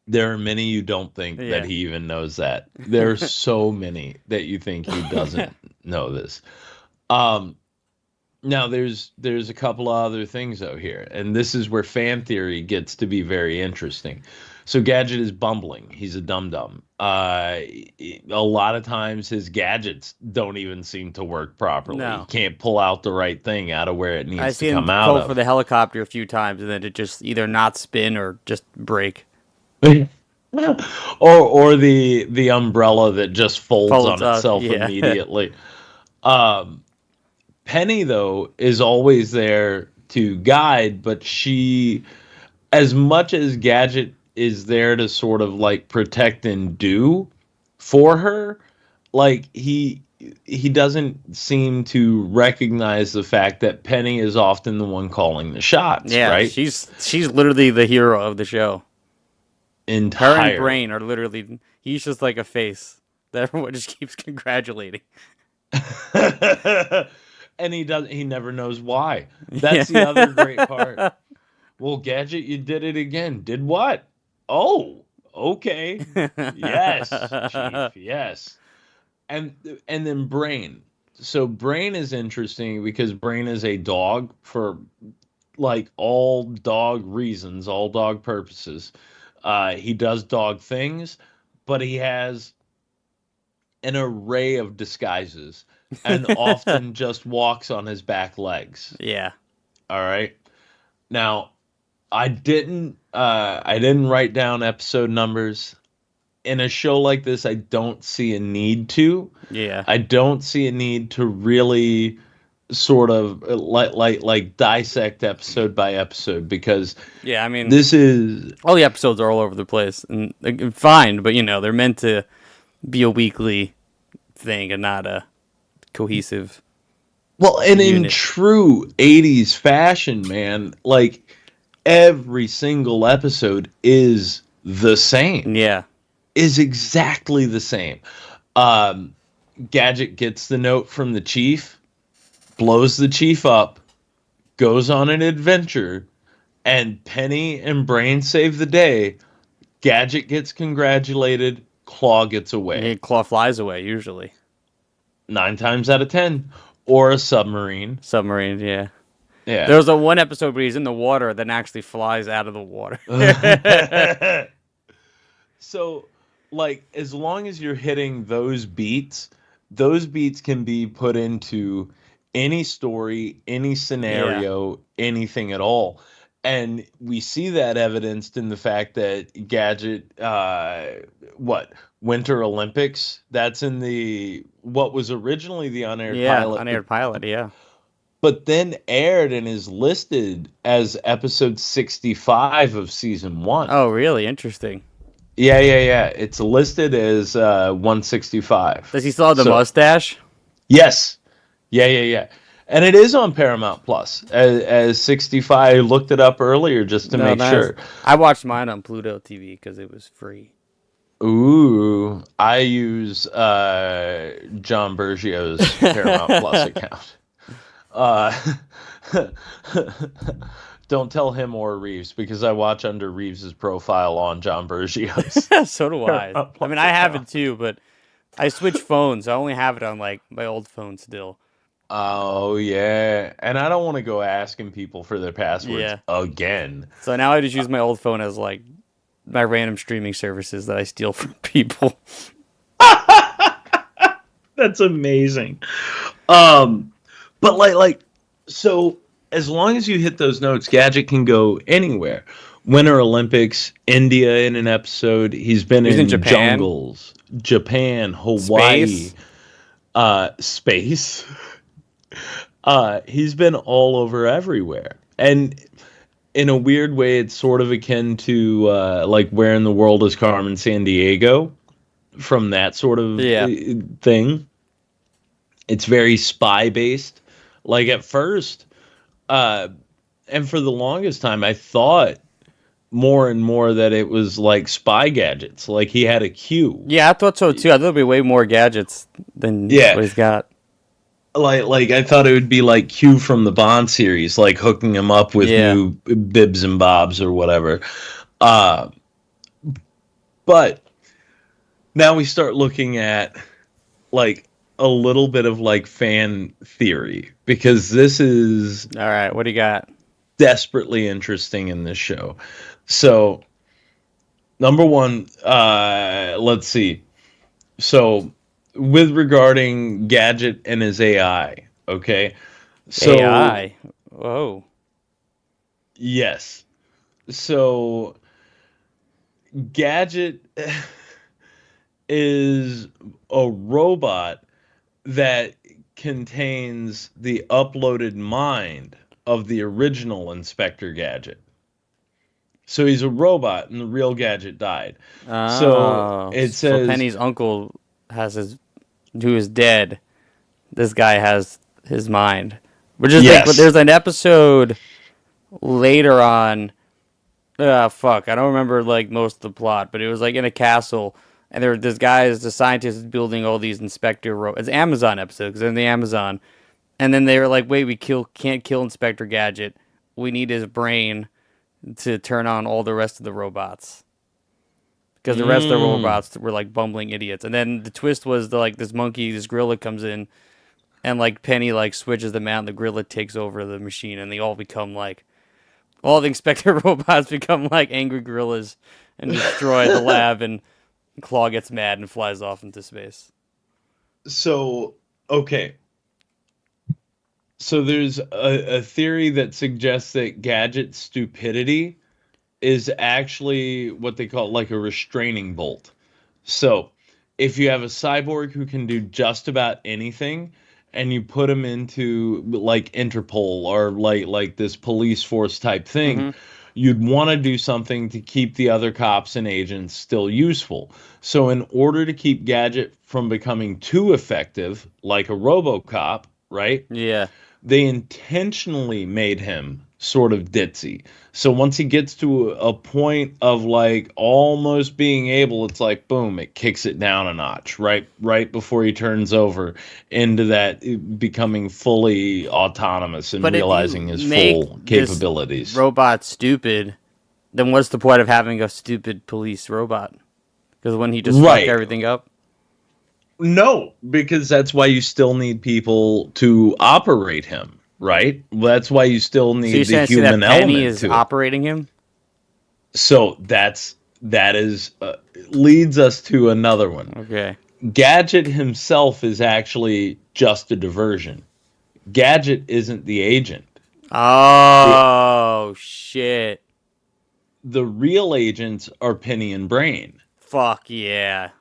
There are many you don't think that he even knows that. There are so many that you think he doesn't know this. Now there's a couple of other things out here, and this is where fan theory gets to be very interesting. So Gadget is bumbling. He's a dum-dum. A lot of times his gadgets don't even seem to work properly. No. He can't pull out the right thing out of where it needs to come I out see him of. go for the helicopter a few times, and then it just either not spin or just break. or the umbrella that just folds on up, itself immediately. Penny, though, is always there to guide, but she, as much as Gadget is there to sort of like protect and do for her, like he doesn't seem to recognize the fact that Penny is often the one calling the shots. Yeah, right? she's literally the hero of the show. Her and Brain are literally. He's just like a face that everyone just keeps congratulating. And he never knows why. That's the other great part. Well, Gadget, you did it again. Did what? Oh, okay. Yes, Chief. Yes. And then Brain. So Brain is interesting because Brain is a dog for like all dog reasons, all dog purposes. He does dog things, but he has an array of disguises and often just walks on his back legs. Yeah. All right. Now, I didn't write down episode numbers. In a show like this, I don't see a need to. Yeah. I don't see a need to really sort of like dissect episode by episode, because I mean, this is all the episodes are all over the place and fine, but they're meant to be a weekly thing and not a cohesive. Well, and unit. in true 80s fashion, man, like every single episode is the same. Yeah. Is exactly the same. Gadget gets the note from the chief, blows the chief up, goes on an adventure, and Penny and Brain save the day. Gadget gets congratulated, Claw gets away. Claw flies away, usually. 9 times out of 10. Or a submarine. Submarine, yeah. Yeah. There was a one episode where he's in the water, then actually flies out of the water. So, like, as long as you're hitting those beats can be put into any story, any scenario, anything at all. And we see that evidenced in the fact that Gadget, Winter Olympics, that's in what was originally the unaired pilot. Unaired pilot, But then aired and is listed as episode 65 of season 1. Oh, really? Interesting. Yeah. It's listed as 165. Does he still have the mustache? Yes. Yeah. And it is on Paramount Plus as 65. I looked it up earlier just to make sure. I watched mine on Pluto TV because it was free. Ooh, I use John Bergio's Paramount Plus account. Don't tell him or Reeves because I watch under Reeves's profile on John Bergio's. So do I. I mean, I have it too, but I switched phones. I only have it on like my old phone still. Oh yeah, and I don't want to go asking people for their passwords again. So now I just use my old phone as like my random streaming services that I steal from people. That's amazing. But so as long as you hit those notes, Gadget can go anywhere. Winter Olympics, India in an episode. He's been in Japan. Jungles, Japan, Hawaii, space. He's been all over everywhere. And in a weird way, it's sort of akin to like Where in the World is Carmen Sandiego from that sort of thing. It's very spy based. Like at first, and for the longest time, I thought more and more that it was like spy gadgets. Like he had a Q. Yeah, I thought so too. I thought there'd be way more gadgets than what he's got. Like I thought it would be like Q from the Bond series, like hooking him up with new bibs and bobs or whatever. But now we start looking at like a little bit of like fan theory because this is all right. What do you got? Desperately interesting in this show. So, number one, let's see. So, with regarding Gadget and his AI, okay? So, AI? Whoa. Yes. So, Gadget is a robot that contains the uploaded mind of the original Inspector Gadget. So he's a robot, and the real Gadget died. So it says Penny's uncle who is dead. This guy has his mind. Which is like, but there's an episode later on. I don't remember like most of the plot, but it was like in a castle, and this guy is the scientist building all these Inspector robots. It's an Amazon episode because they're in the Amazon. And then they were like, wait, can't kill Inspector Gadget. We need his brain to turn on all the rest of the robots. Because the rest of the robots were like bumbling idiots. And then the twist was this gorilla comes in and like Penny like switches them out and the gorilla takes over the machine and they all become like, all the Inspector robots become like angry gorillas and destroy the lab and Claw gets mad and flies off into space. So, okay. So there's a theory that suggests that Gadget's stupidity is actually what they call like a restraining bolt. So if you have a cyborg who can do just about anything and you put him into like Interpol or like this police force type thing, you'd want to do something to keep the other cops and agents still useful. So in order to keep Gadget from becoming too effective, like a RoboCop, right? Yeah. They intentionally made him sort of ditzy. So once he gets to a point of like almost being able, it's like, boom, it kicks it down a notch, right before he turns over into that becoming fully autonomous and realizing his full capabilities. Robot stupid, then what's the point of having a stupid police robot? Because when he just fucked everything up? No, because that's why you still need people to operate him. right? That's why you still So need you're the saying human that Penny element is to it. operating him? So that is leads us to another one. Okay. Gadget himself is actually just a diversion. Gadget isn't the agent. Oh, shit. The real agents are Penny and Brain. Fuck yeah.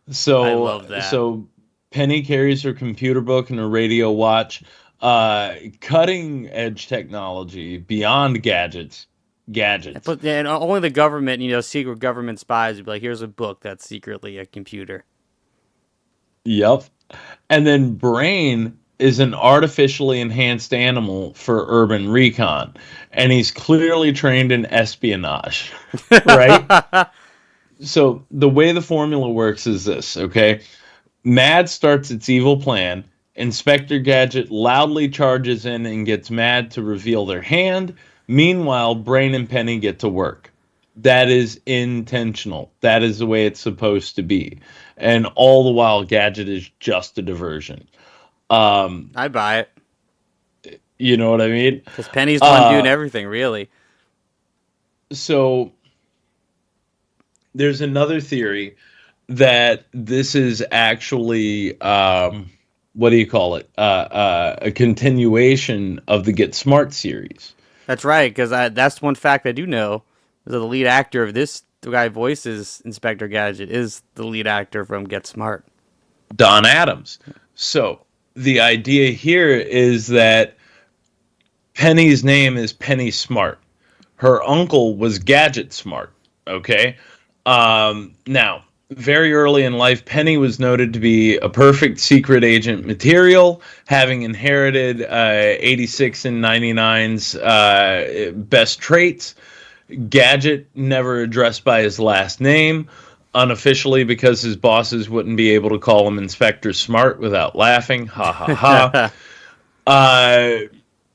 So I love that. So Penny carries her computer book and her radio watch. Cutting edge technology beyond gadgets. But and only the government, secret government spies would be like, here's a book that's secretly a computer. Yep. And then Brain is an artificially enhanced animal for urban recon, and he's clearly trained in espionage, right? So the way the formula works is this, okay? Mad starts its evil plan. Inspector Gadget loudly charges in and gets Mad to reveal their hand. Meanwhile, Brain and Penny get to work. That is intentional. That is the way it's supposed to be. And all the while, Gadget is just a diversion. I buy it. You know what I mean? Because Penny's the one doing everything, really. So there's another theory that this is actually, what do you call it? A continuation of the Get Smart series. That's right, because that's one fact I do know. The lead actor of this, the guy who voices Inspector Gadget, is the lead actor from Get Smart. Don Adams. So the idea here is that Penny's name is Penny Smart. Her uncle was Gadget Smart. Okay. Now, very early in life, Penny was noted to be a perfect secret agent material, having inherited 86 and 99's best traits. Gadget never addressed by his last name, unofficially because his bosses wouldn't be able to call him Inspector Smart without laughing. Ha ha ha.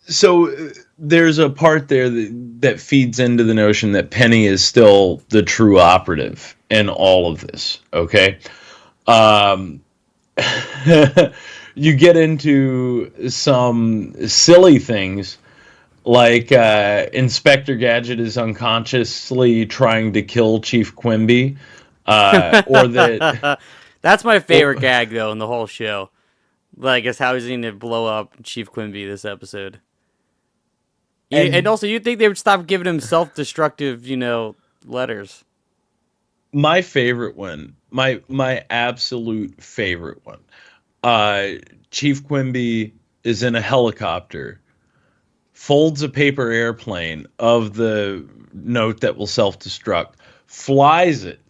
So there's a part there that feeds into the notion that Penny is still the true operative in all of this. Okay. You get into some silly things like Inspector Gadget is unconsciously trying to kill Chief Quimby, or that That's my favorite gag, though, in the whole show. Like, is how he's going to blow up Chief Quimby this episode. And also, you'd think they would stop giving him self-destructive, letters. my favorite one, my absolute favorite one. Chief Quimby is in a helicopter, folds a paper airplane of the note that will self-destruct, flies it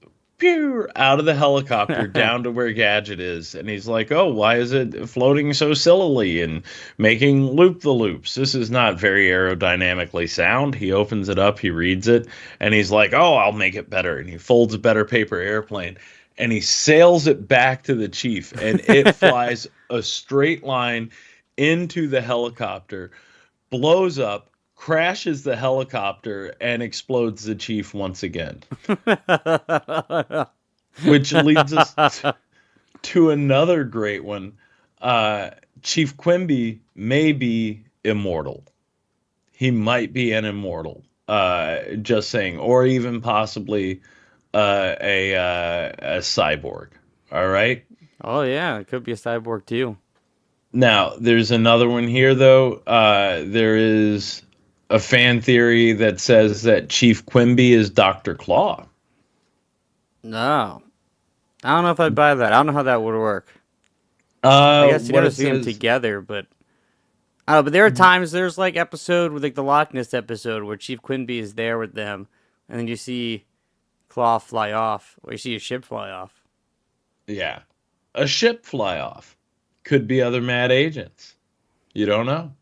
out of the helicopter down to where Gadget is, and he's like, oh, why is it floating so sillily and making loop-the-loops? This is not very aerodynamically sound. He opens it up, he reads it, and he's like, oh, I'll make it better. And he folds a better paper airplane, and he sails it back to the chief, and it flies a straight line into the helicopter, blows up, crashes the helicopter, and explodes the chief once again. Which leads us to another great one. Chief Quimby may be immortal. He might be an immortal. Just saying. Or even possibly a cyborg. All right? Oh, yeah. It could be a cyborg, too. Now, there's another one here, though. There is a fan theory that says that Chief Quimby is Dr. Claw. No. I don't know if I'd buy that. I don't know how that would work. I guess you never see them together, but... I don't know, but there are times, there's like episode, with like the Loch Ness episode, where Chief Quimby is there with them, and then you see Claw fly off, or you see a ship fly off. Yeah. A ship fly off. Could be other mad agents. You don't know.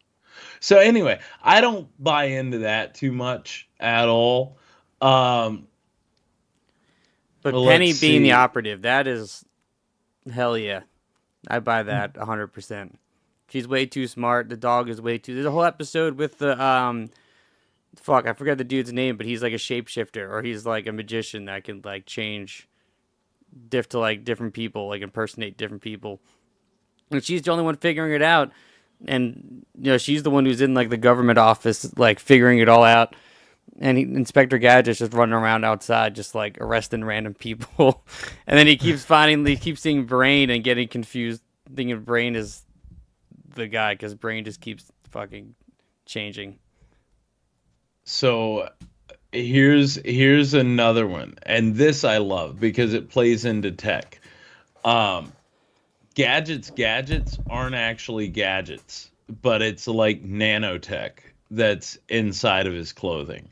So anyway, I don't buy into that too much at all. But Penny being the operative, that is, hell yeah. I buy that 100%. She's way too smart. The dog is way too... There's a whole episode with the, I forgot the dude's name, but he's like a shapeshifter, or he's like a magician that can like change to like different people, like impersonate different people. And she's the only one figuring it out. and she's the one who's in like the government office, like figuring it all out. And Inspector Gadget's just running around outside, just like arresting random people. And then he keeps seeing Brain and getting confused, thinking Brain is the guy because Brain just keeps fucking changing. So here's another one, and this I love because it plays into tech. Gadgets aren't actually gadgets, but it's like nanotech that's inside of his clothing.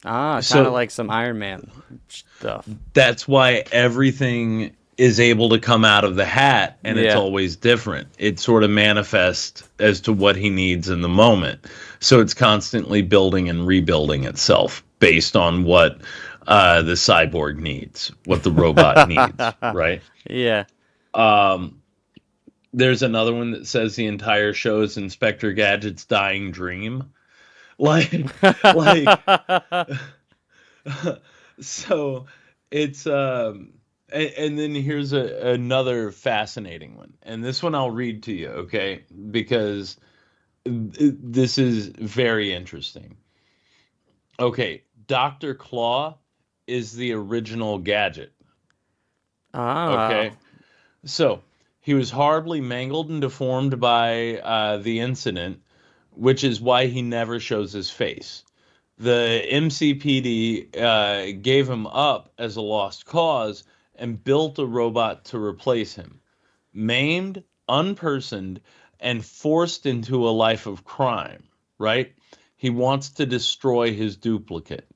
Kind So- of like some Iron Man stuff. That's why everything is able to come out of the hat, and it's Yeah. always different. It sort of manifests as to what he needs in the moment. So it's constantly building and rebuilding itself based on what the cyborg needs, what the robot needs, right? Yeah. There's another one that says the entire show is Inspector Gadget's dying dream. Like so it's and then here's another fascinating one, and this one I'll read to you, okay, because this is very interesting. Okay, Dr. Claw is the original Gadget. Okay, so he was horribly mangled and deformed by the incident, which is why he never shows his face. The MCPD gave him up as a lost cause and built a robot to replace him. Maimed, unpersoned, and forced into a life of crime, right? He wants to destroy his duplicate,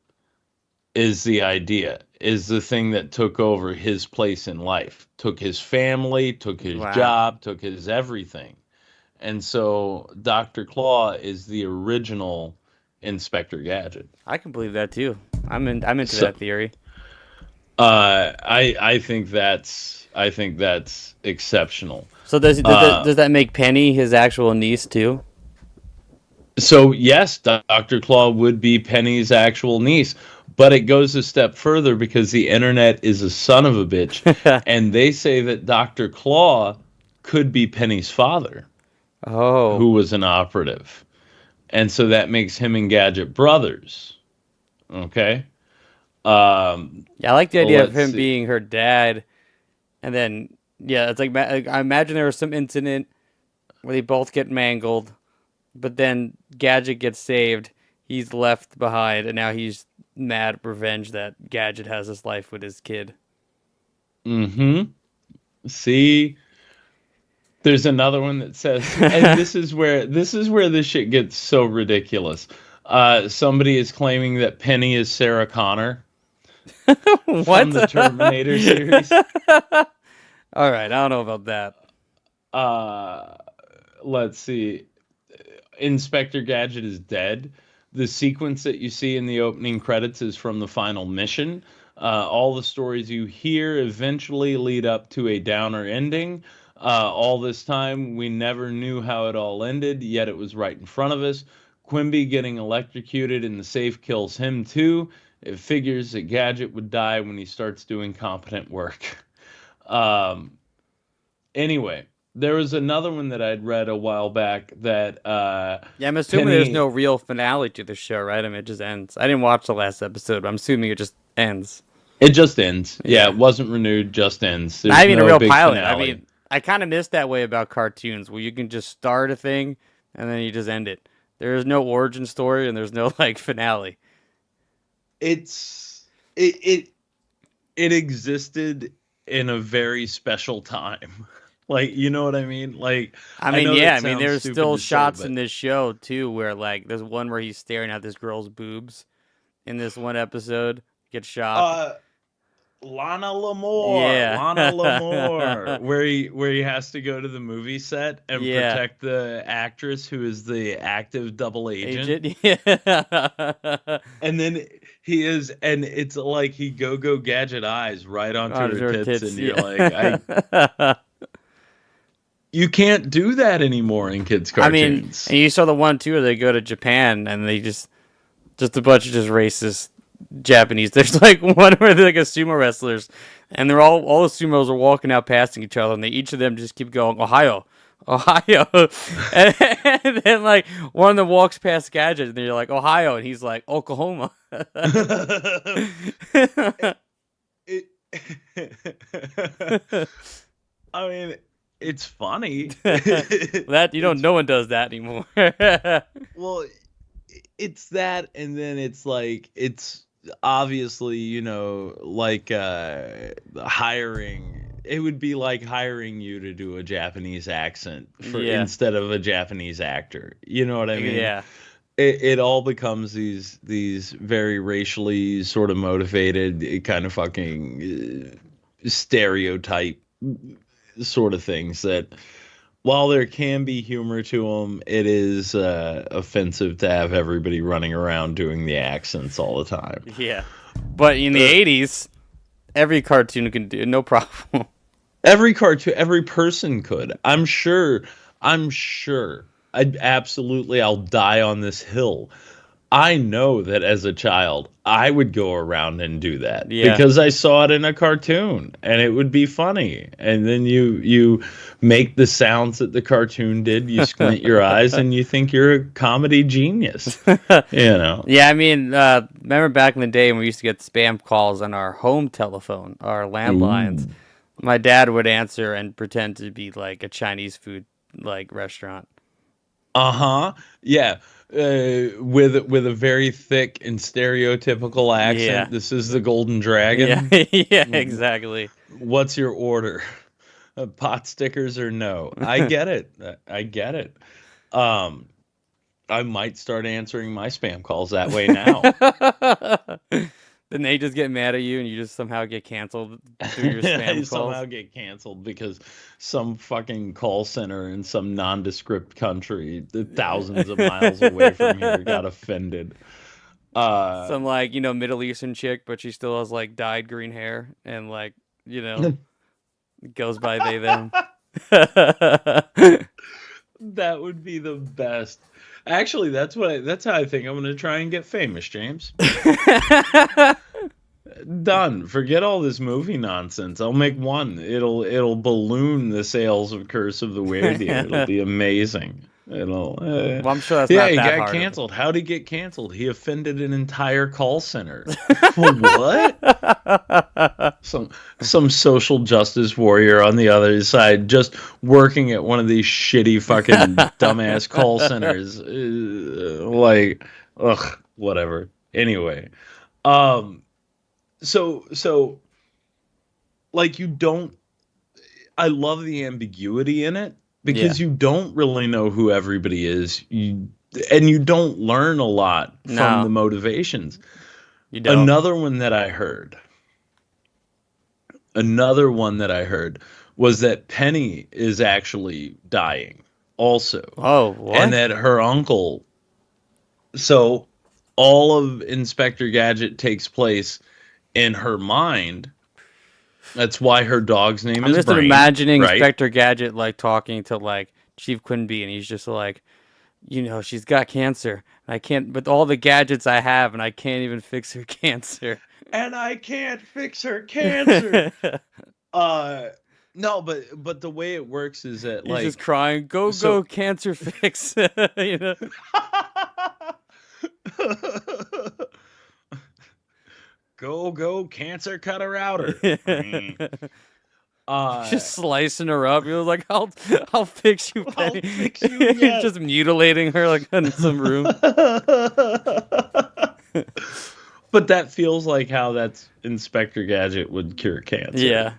is the idea, is the thing that took over his place in life. Took his family, took his job, took his everything. And so Dr. Claw is the original Inspector Gadget. I can believe that too. I'm into that theory. I think that's exceptional. So does that make Penny his actual niece too? So yes, Dr. Claw would be Penny's actual niece, but it goes a step further because the internet is a son of a bitch, and they say that Dr. Claw could be Penny's father. Oh. Who was an operative. And so that makes him and Gadget brothers. Okay? Yeah, I like the idea of let's him see. being her dad. And then, yeah, it's like, I imagine there was some incident where they both get mangled, but then Gadget gets saved. He's left behind, and now he's mad revenge that Gadget has his life with his kid. Mm-hmm. See? There's another one that says, and this is where this shit gets so ridiculous. Somebody is claiming that Penny is Sarah Connor from the Terminator series. All right, I don't know about that. Let's see. Inspector Gadget is dead. The sequence that you see in the opening credits is from the final mission. All the stories you hear eventually lead up to a downer ending. All this time, we never knew how it all ended, yet it was right in front of us. Quimby getting electrocuted and the safe kills him too. It figures that Gadget would die when he starts doing competent work. Anyway, there was another one that I'd read a while back that... yeah, I'm assuming there's no real finale to the show, right? I mean, it just ends. I didn't watch the last episode, but I'm assuming it just ends. It just ends. Yeah, it wasn't renewed, just ends. There's Not even no a real big pilot. finale. I mean, I kind of miss that way about cartoons, where you can just start a thing and then you just end it. There is no origin story and there's no like finale. It existed in a very special time. Like, you know what I mean? Like, I mean, know yeah, that I mean, sounds there's stupid still to say, shots but in this show too, where like there's one where he's staring at this girl's boobs in this one episode. Gets shot. Lana Lamore, Yeah. Lana Lamore, where he has to go to the movie set and Yeah. protect the actress who is the active double agent. Yeah. And then he is, and it's like he go Gadget eyes right onto her tits, and you're yeah. like, you can't do that anymore in kids' I mean, cartoons. and you saw the one too where they go to Japan and they just a bunch of just racist Japanese. There's like one where they're like a sumo wrestlers, and they're all the sumos are walking out passing each other, and each of them just keep going Ohio, Ohio. And then, like, one of them walks past Gadget, and then you're like, Ohio. And he's like, Oklahoma. It, I mean, it's funny. That you don't. No one does that anymore. Well, it's that, and then it's like it's obviously like hiring. It would be like hiring you to do a Japanese accent instead of a Japanese actor. You know what I mean? Yeah. It all becomes these very racially sort of motivated kind of fucking stereotype sort of things that, while there can be humor to them, it is offensive to have everybody running around doing the accents all the time. Yeah. But in the 80s, every cartoon can do it, no problem. Every person could. I'm sure. I'll die on this hill. I know that as a child, I would go around and do that because I saw it in a cartoon and it would be funny. And then you make the sounds that the cartoon did. You squint your eyes and you think you're a comedy genius. Yeah, I mean, remember back in the day when we used to get spam calls on our home telephone, our landlines. Ooh. My dad would answer and pretend to be like a Chinese food like restaurant. Yeah. With a very thick and stereotypical accent. Yeah. This is the Golden Dragon. Yeah, exactly. What's your order? Pot stickers or no? I get it. I might start answering my spam calls that way now. Then they just get mad at you and you just somehow get canceled through your spam calls. Somehow get canceled because some fucking call center in some nondescript country thousands of miles away from here got offended. Some Middle Eastern chick, but she still has like dyed green hair and goes by they them. That would be the best. Actually, that's how I think I'm going to try and get famous, James. Done. Forget all this movie nonsense. I'll make one. It'll balloon the sales of Curse of the Were-Deer. It'll be amazing. Well, I'm sure that's not that hard. Yeah, he got canceled. How'd he get canceled? He offended an entire call center. What? Some social justice warrior on the other side, just working at one of these shitty fucking dumbass call centers. Whatever. Anyway, so you don't. I love the ambiguity in it. Because you don't really know who everybody is, and you don't learn a lot from the motivations. You don't. Another one that I heard was that Penny is actually dying also. Oh, what? And that her uncle... So all of Inspector Gadget takes place in her mind. That's why her dog's name is I'm just Brain, imagining right? Inspector Gadget talking to Chief Quinby, and he's just like, she's got cancer. And I can't, with all the gadgets I have, and I can't even fix her cancer. And I can't fix her cancer. No, but the way it works is that he's just crying, go cancer fix. Go, cancer cutter outer. Just slicing her up. You're like, I'll fix you, Penny. I'll fix you, yeah. Just mutilating her in some room. But that feels like how that's Inspector Gadget would cure cancer. Yeah.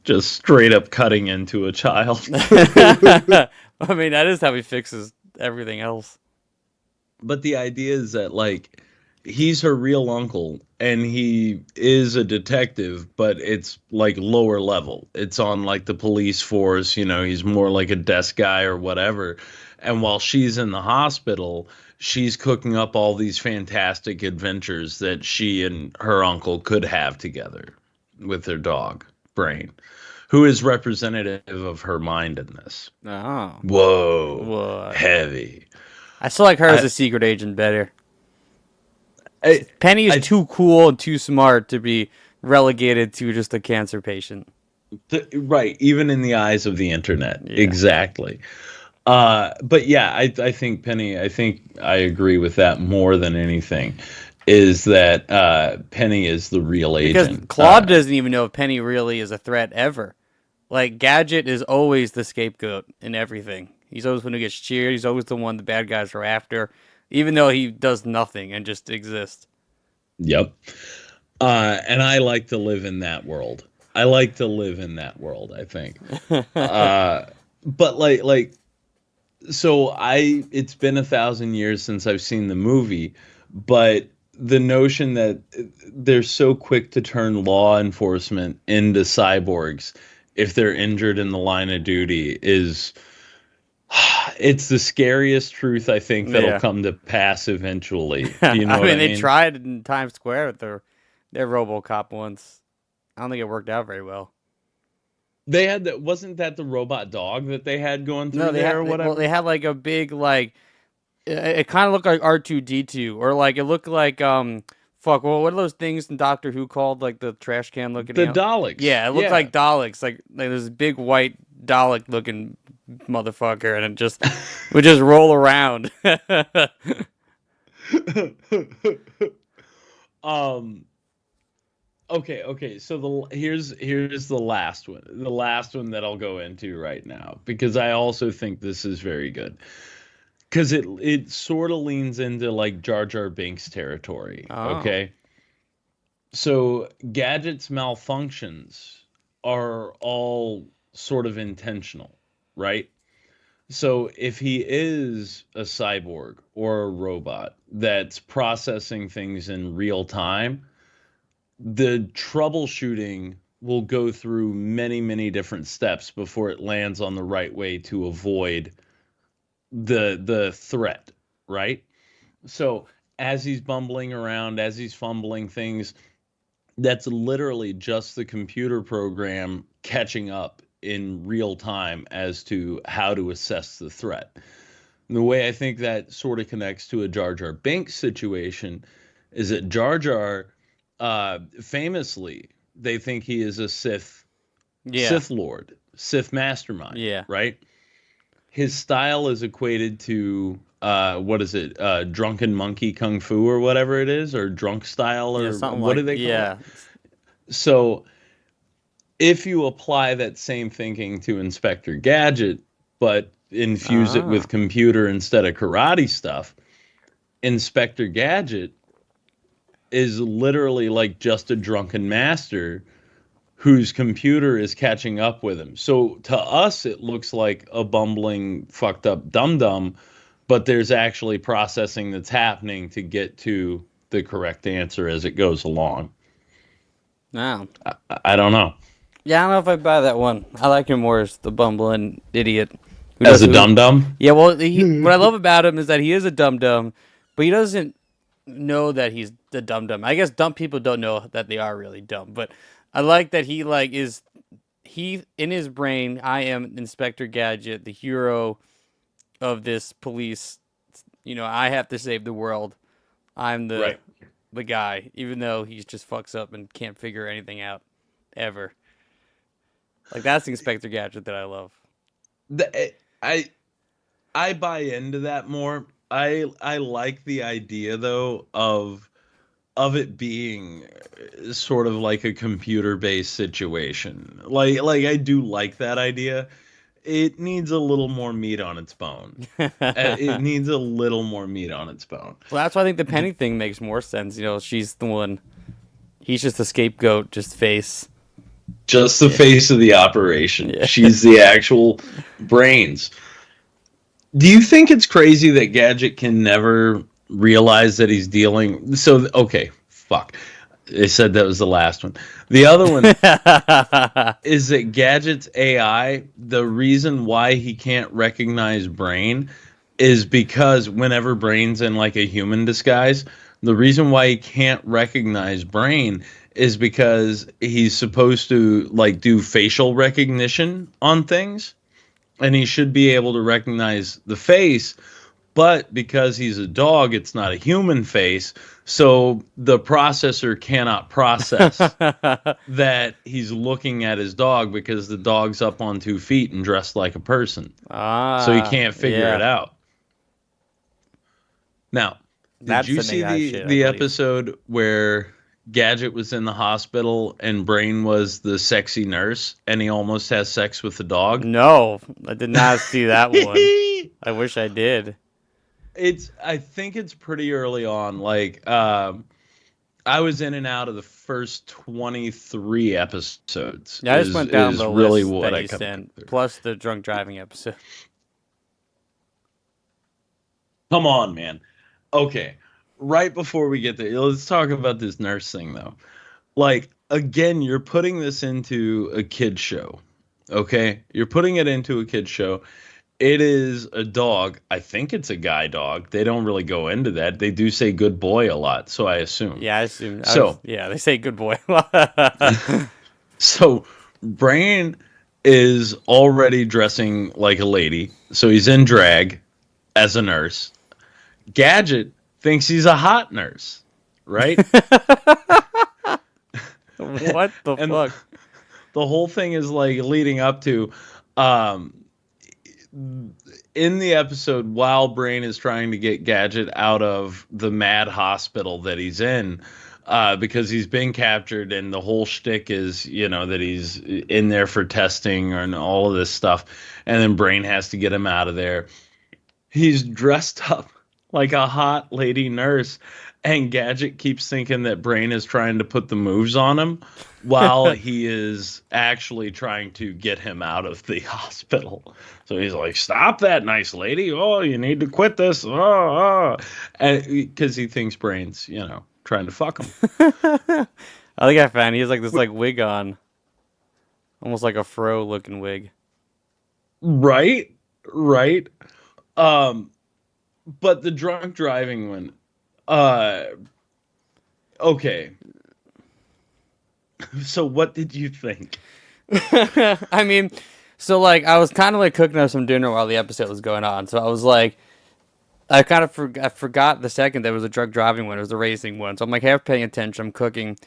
Just straight up cutting into a child. I mean, that is how he fixes everything else. But the idea is that he's her real uncle and he is a detective, but it's lower level. It's on the police force, he's more like a desk guy or whatever. And while she's in the hospital, she's cooking up all these fantastic adventures that she and her uncle could have together with their dog, Brain, who is representative of her mind in this. Oh. Whoa. Heavy. I still like her as a secret agent better. Penny is too cool and too smart to be relegated to just a cancer patient. Right, even in the eyes of the internet. Yeah. Exactly. But yeah, I think Penny, I think I agree with that more than anything, is that Penny is the real Because agent. Claude doesn't even know if Penny really is a threat ever. Like, Gadget is always the scapegoat in everything. He's always the one who gets cheered. He's always the one the bad guys are after, even though he does nothing and just exists. Yep. And I like to live in that world. I like to live in that world, I think. But so it's been 1,000 years since I've seen the movie, but the notion that they're so quick to turn law enforcement into cyborgs if they're injured in the line of duty is, it's the scariest truth I think that'll come to pass eventually. Do you know what I mean? They tried in Times Square with their RoboCop once. I don't think it worked out very well. They had that. Wasn't that the robot dog that they had going through No, or whatever? Well, they had like a big it kind of looked like R2-D2, or like it looked like what are those things in Doctor Who called, like the trash can looking? The Daleks. Yeah, it looked like Daleks, like this big white Dalek looking motherfucker, and it just would just roll around. Okay. So here's the last one. The last one that I'll go into right now, because I also think this is very good. Because it sort of leans into like Jar Jar Binks territory. Oh. Okay. So Gadget's malfunctions are all sort of intentional, right? So if he is a cyborg or a robot that's processing things in real time, the troubleshooting will go through many, many different steps before it lands on the right way to avoid the threat, right? So as he's bumbling around, as he's fumbling things, that's literally just the computer program catching up in real time as to how to assess the threat. And the way I think that sort of connects to a Jar Jar Binks situation is that Jar Jar, famously, they think he is a Sith Lord, Sith mastermind. Yeah. Right? His style is equated to drunken monkey kung fu or whatever it is, or drunk style, or what do they call it? So if you apply that same thinking to Inspector Gadget, but infuse it with computer instead of karate stuff, Inspector Gadget is literally like just a drunken master whose computer is catching up with him. So to us, it looks like a bumbling, fucked up dum-dum, but there's actually processing that's happening to get to the correct answer as it goes along. No. I don't know. Yeah, I don't know if I buy that one. I like him more as the bumbling idiot. As a dum-dum? Yeah, well, what I love about him is that he is a dum-dum, but he doesn't know that he's the dum-dum. I guess dumb people don't know that they are really dumb, but I like that he in his brain, I am Inspector Gadget, the hero of this police. You know, I have to save the world. I'm the guy, even though he just fucks up and can't figure anything out ever. Like, that's Inspector Gadget that I love. I buy into that more. I like the idea though of it being sort of like a computer-based situation. Like I do like that idea. It needs a little more meat on its bone. It needs a little more meat on its bone. Well, that's why I think the Penny thing makes more sense. You know, she's the one. He's just the scapegoat, just face. Just the face of the operation. Yeah. She's the actual brains. Do you think it's crazy that Gadget can never realize that he's dealing? So, okay, fuck. They said that was the last one. The other one is that Gadget's AI, the reason why he can't recognize Brain is because whenever Brain's in like a human disguise, the reason why he can't recognize Brain is because he's supposed to like do facial recognition on things, and he should be able to recognize the face, But because he's a dog, it's not a human face. So the processor cannot process that he's looking at his dog because the dog's up on 2 feet and dressed like a person. So he can't figure it out. Now, did you see the episode where Gadget was in the hospital and Brain was the sexy nurse and he almost has sex with the dog? No, I did not see that one. I wish I did. I think it's pretty early on. Like, I was in and out of the first 23 episodes. Yeah, I just went down the really list what that I you kept sent, plus the drunk driving episode. Come on, man. Okay, right before we get there, let's talk about this nurse thing, though. Like, again, you're putting this into a kid's show, okay? You're putting it into a kid's show. It is a dog. I think it's a guy dog. They don't really go into that. They do say good boy a lot, so I assume. Yeah, I assume. Yeah, they say good boy. So, Brain is already dressing like a lady, so he's in drag as a nurse. Gadget thinks he's a hot nurse, right? What the fuck? The whole thing is like leading up to in the episode, while Brain is trying to get Gadget out of the mad hospital that he's in, because he's been captured, and the whole shtick is, that he's in there for testing and all of this stuff, and then Brain has to get him out of there. He's dressed up like a hot lady nurse, and Gadget keeps thinking that Brain is trying to put the moves on him while he is actually trying to get him out of the hospital. So he's like, stop that, nice lady. Oh, you need to quit this. Oh. And because he thinks Brain's, trying to fuck him. I think I found he has like this like wig on. Almost like a fro looking wig. Right. But the drunk driving one, okay. So what did you think? I mean, so like I was kind of like cooking up some dinner while the episode was going on. So I was like, I kind of forgot the second there was a drunk driving one. It was a racing one. So I'm like half paying attention. I'm cooking.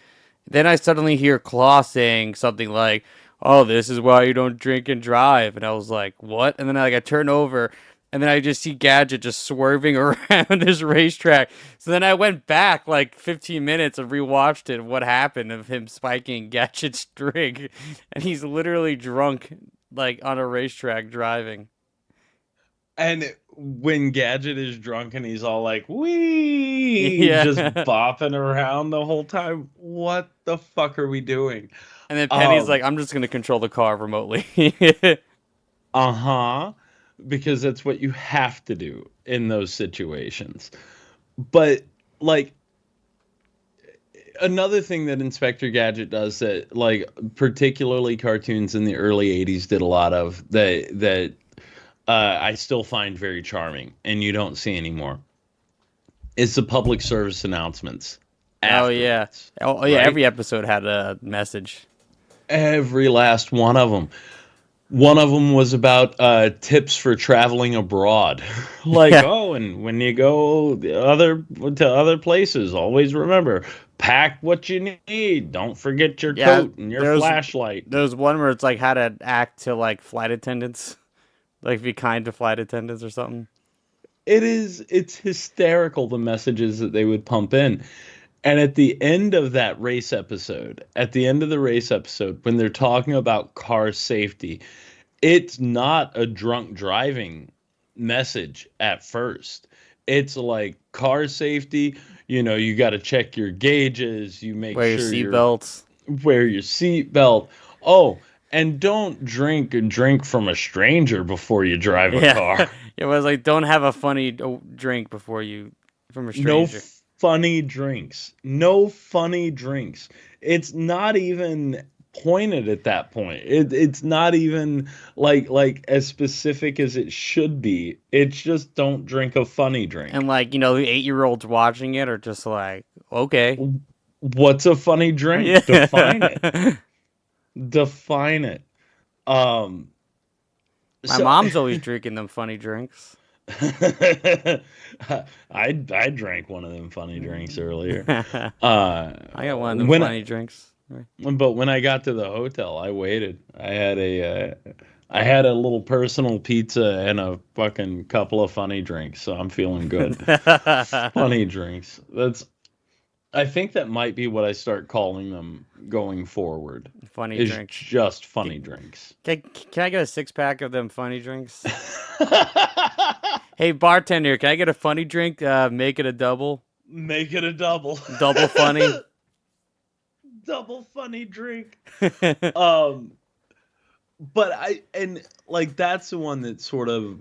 Then I suddenly hear Claw saying something like, "Oh, this is why you don't drink and drive." And I was like, "What?" And then I turn over. And then I just see Gadget just swerving around this racetrack. So then I went back like 15 minutes and rewatched it, what happened of him spiking Gadget's drink. And he's literally drunk, like on a racetrack driving. And when Gadget is drunk and he's all like, wee, just bopping around the whole time. What the fuck are we doing? And then Penny's like, I'm just going to control the car remotely. Uh-huh. Because that's what you have to do in those situations. But, like, another thing that Inspector Gadget does that, like, particularly cartoons in the early 80s did a lot of, that I still find very charming, and you don't see anymore, is the public service announcements. Afterwards, right? Every episode had a message. Every last one of them. One of them was about tips for traveling abroad. And when you go to other places, always remember, pack what you need. Don't forget your coat and your flashlight. There's one where it's like how to act to like flight attendants, like be kind to flight attendants or something. It's hysterical, the messages that they would pump in. And at the end of the race episode, when they're talking about car safety, it's not a drunk driving message at first. It's like car safety, you got to check your gauges, you make wear sure your seatbelts. Wear your seatbelt. Oh, and don't drink from a stranger before you drive a car. It was like, don't have a funny drink from a stranger. No funny drinks. It's not even pointed at that point. It's not even like as specific as it should be. It's just don't drink a funny drink. And the 8-year-olds watching it are just like, okay, what's a funny drink? Yeah. Define it. My mom's always drinking them funny drinks. I drank one of them funny drinks earlier. I got one of them when funny drinks. Right. But when I got to the hotel, I waited. I had a little personal pizza and a fucking couple of funny drinks, so I'm feeling good. Funny drinks. I think that might be what I start calling them going forward. Funny is drinks. Just funny drinks. Can I get a 6-pack of them funny drinks? Hey, bartender, can I get a funny drink? Make it a double. Make it a double. Double funny. Double funny drink. But that's the one that sort of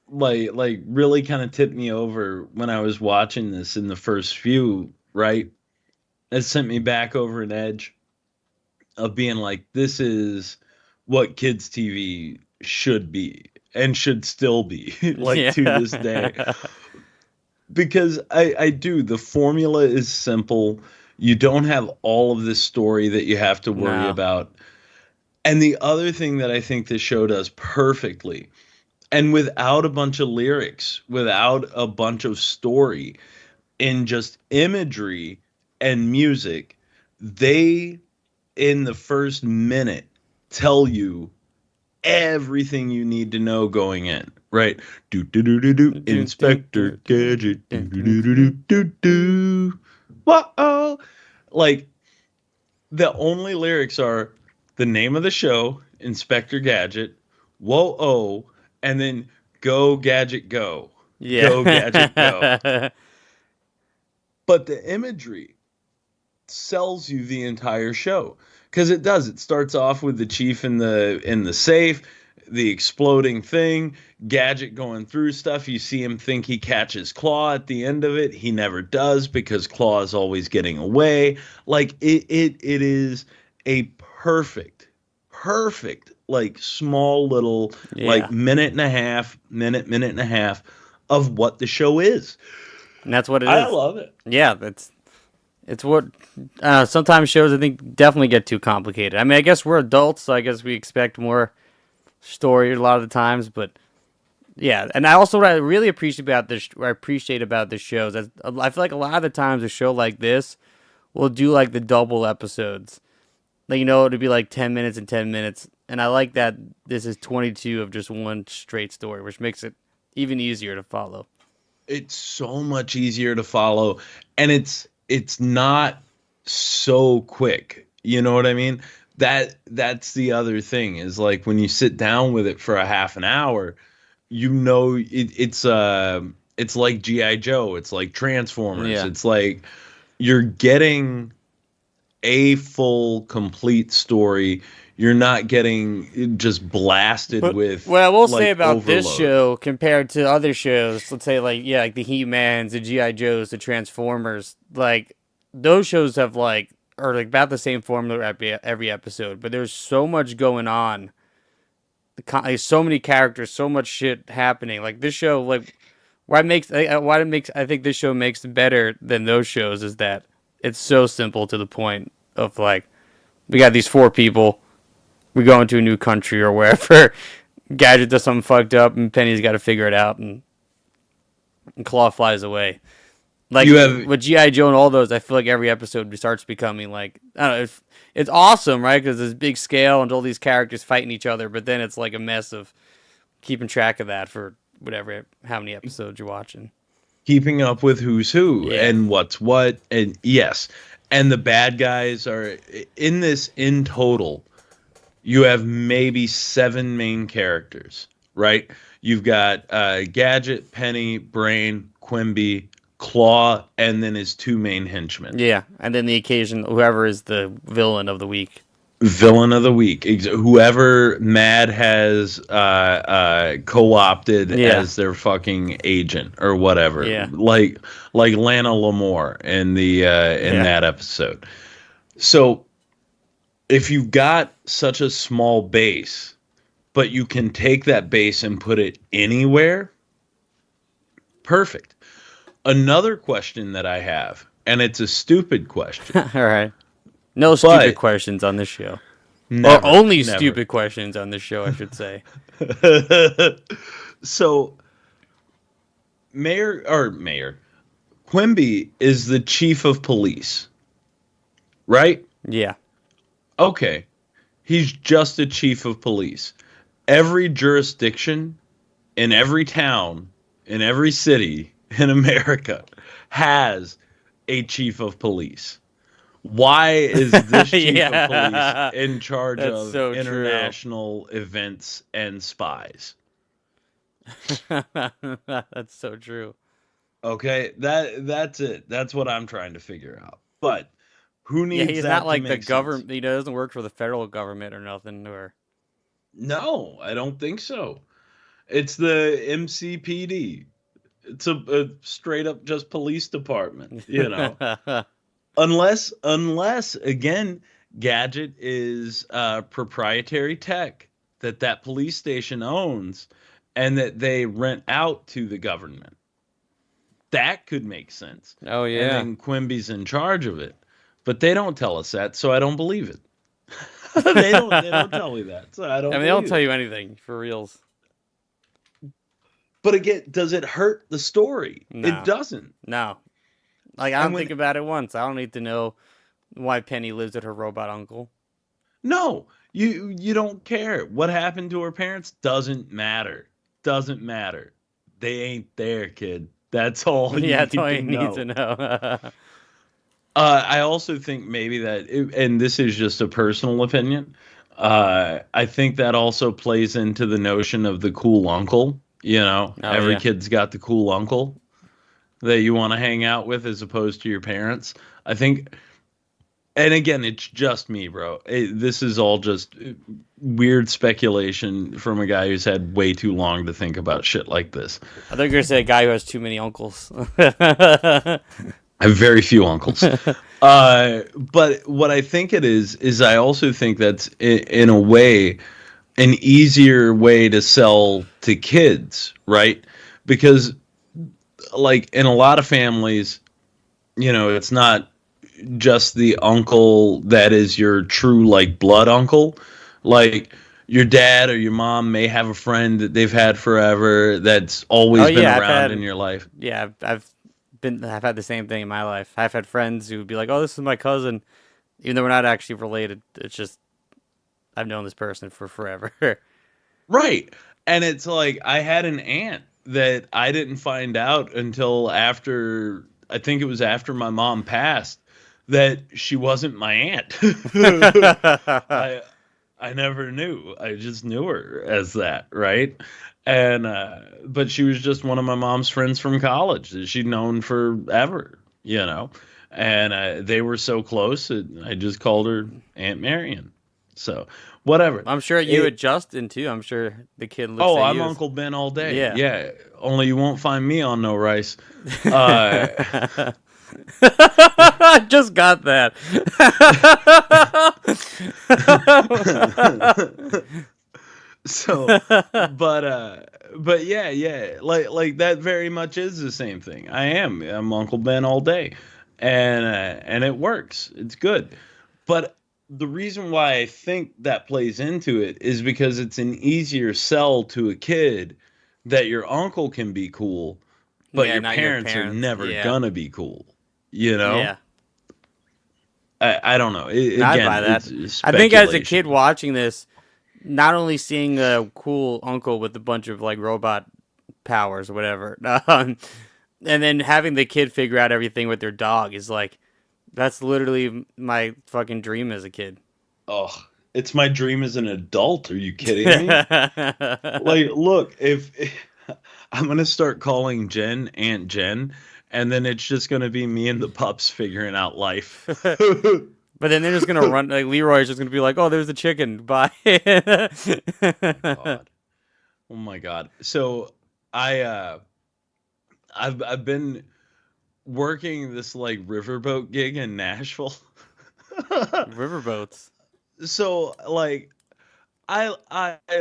like really kind of tipped me over when I was watching this in the first few, right? It sent me back over an edge of being like, this is what kids TV should be and should still be to this day. Because I do, the formula is simple. You don't have all of this story that you have to worry about. And the other thing that I think this show does perfectly, and without a bunch of lyrics, without a bunch of story, in just imagery and music, they, in the first minute, tell you everything you need to know going in, right? Do do do do do, Inspector Gadget. Do do do do do do. Whoa! Like, the only lyrics are the name of the show, Inspector Gadget, whoa-oh, and then go Gadget go. Yeah. Go Gadget go. But the imagery sells you the entire show, because it does. It starts off with the chief in the safe, the exploding thing, Gadget going through stuff. You see him think he catches Claw at the end of it. He never does, because Claw is always getting away. Like, it is a perfect, like, small little, like, minute and a half of what the show is. And that's what it is. I love it. Yeah, it's what sometimes shows I think definitely get too complicated. I mean, I guess we're adults, so I guess we expect more story a lot of the times, but yeah. And what I really appreciate about this show is that I feel like a lot of the times a show like this will do like the double episodes. Like, it'd be like 10 minutes and 10 minutes. And I like that this is 22 of just one straight story, which makes it even easier to follow. It's so much easier to follow, and it's not so quick. You know what I mean? That's the other thing, is like when you sit down with it for a half an hour, it's like G.I. Joe, it's like Transformers. Yeah. It's like you're getting a full complete story. You're not getting just blasted with. What I will like, say about overload. this show compared to other shows, let's say like the He-Mans, the G.I. Joes, the Transformers, like those shows have are about the same formula every episode, but there's so much going on. There's so many characters, so much shit happening. Like this show, like I think this show makes it better than those shows is that it's so simple to the point of like, we got these 4 people. We go into a new country or wherever. Gadget does something fucked up, and Penny's got to figure it out, and Claw flies away. Like with G.I. Joe and all those, I feel like every episode starts becoming like, I don't know, it's awesome, right? Because there's big scale and all these characters fighting each other, but then it's like a mess of keeping track of that for how many episodes you're watching. Keeping up with who's who and what's what, and yes, and the bad guys are in this. In total, you have maybe 7 main characters, right? You've got Gadget, Penny, Brain, Quimby, Claw, and then his 2 main henchmen. Yeah, and then the occasion whoever is the villain of the week. Villain of the week, whoever Mad has co-opted as their fucking agent or whatever. Yeah. Like Lana Lamore in that episode. So if you've got such a small base, but you can take that base and put it anywhere, perfect. Another question that I have, and it's a stupid question. All right. No stupid questions on this show. Or only stupid questions on this show, I should say. So, Mayor Quimby is the chief of police, right? Yeah. Okay. He's just a chief of police. Every jurisdiction in every town, in every city in America has a chief of police. Why is this chief Yeah. of police in charge That's of so true. international events and spies? That's so true. Okay, that's it. That's what I'm trying to figure out. But who Yeah, needs he's that not to like the make sense? government. He doesn't work for the federal government or nothing. Or No, I don't think so. It's the MCPD. It's a straight up just police department, you know. unless again, Gadget is proprietary tech that police station owns and that they rent out to the government. That could make sense. Oh And yeah. then Quimby's in charge of it. But they don't tell us that, so I don't believe it. they don't tell me that. So I don't I mean, they don't believe tell it. you anything for reals. But again, does it hurt the story? No. It doesn't. No, like I And don't when- think about it once. I don't need to know why Penny lives at her robot uncle. No, you don't care. What happened to her parents doesn't matter. Doesn't matter. They ain't there, kid. That's all you Yeah, need that's all to you know. need to know. I also think maybe that, and this is just a personal opinion, I think that also plays into the notion of the cool uncle. You know, Oh, every yeah. kid's got the cool uncle that you want to hang out with as opposed to your parents. I think, and again, it's just me, bro. This is all just weird speculation from a guy who's had way too long to think about shit like this. I think you're gonna say a guy who has too many uncles. I have very few uncles. But what I think it is I also think that's in a way an easier way to sell to kids, right? Because like in a lot of families, you know, it's not just the uncle that is your true like blood uncle. Like your dad or your mom may have a friend that they've had forever that's always Oh, been yeah, I've around had- in your life. Yeah, I've had the same thing in my life. I've had friends who would be like, "Oh, this is my cousin," even though we're not actually related. It's just I've known this person for forever. Right. And it's like I had an aunt that I didn't find out until after, I think it was after my mom passed, that she wasn't my aunt. I never knew. I just knew her as that, right? And but she was just one of my mom's friends from college that she'd known forever, you know. And they were so close that I just called her Aunt Marion. So whatever. I'm sure you and Justin too. I'm sure the kid looks Oh, at I'm you as- Uncle Ben all day. Yeah. Yeah. Only you won't find me on No Rice. Uh, I just got that. so, but yeah. Like that very much is the same thing. I'm Uncle Ben all day, and it works. It's good. But the reason why I think that plays into it is because it's an easier sell to a kid that your uncle can be cool, but Yeah, your not your parents are parents. never Yeah. gonna be cool. You know? Yeah, I don't know. I'd Again, buy that. it's I think as a speculation. kid watching this, not only seeing a cool uncle with a bunch of like robot powers or whatever, and then having the kid figure out everything with their dog is like, that's literally my fucking dream as a kid. Oh, it's my dream as an adult. Are you kidding me? Like, look, if I'm gonna start calling Jen Aunt Jen, and then it's just gonna be me and the pups figuring out life. But then they're just gonna run. Like Leroy's just gonna be like, "Oh, there's the chicken. Bye." God. Oh my God. So I've been working this like riverboat gig in Nashville. Riverboats. So like I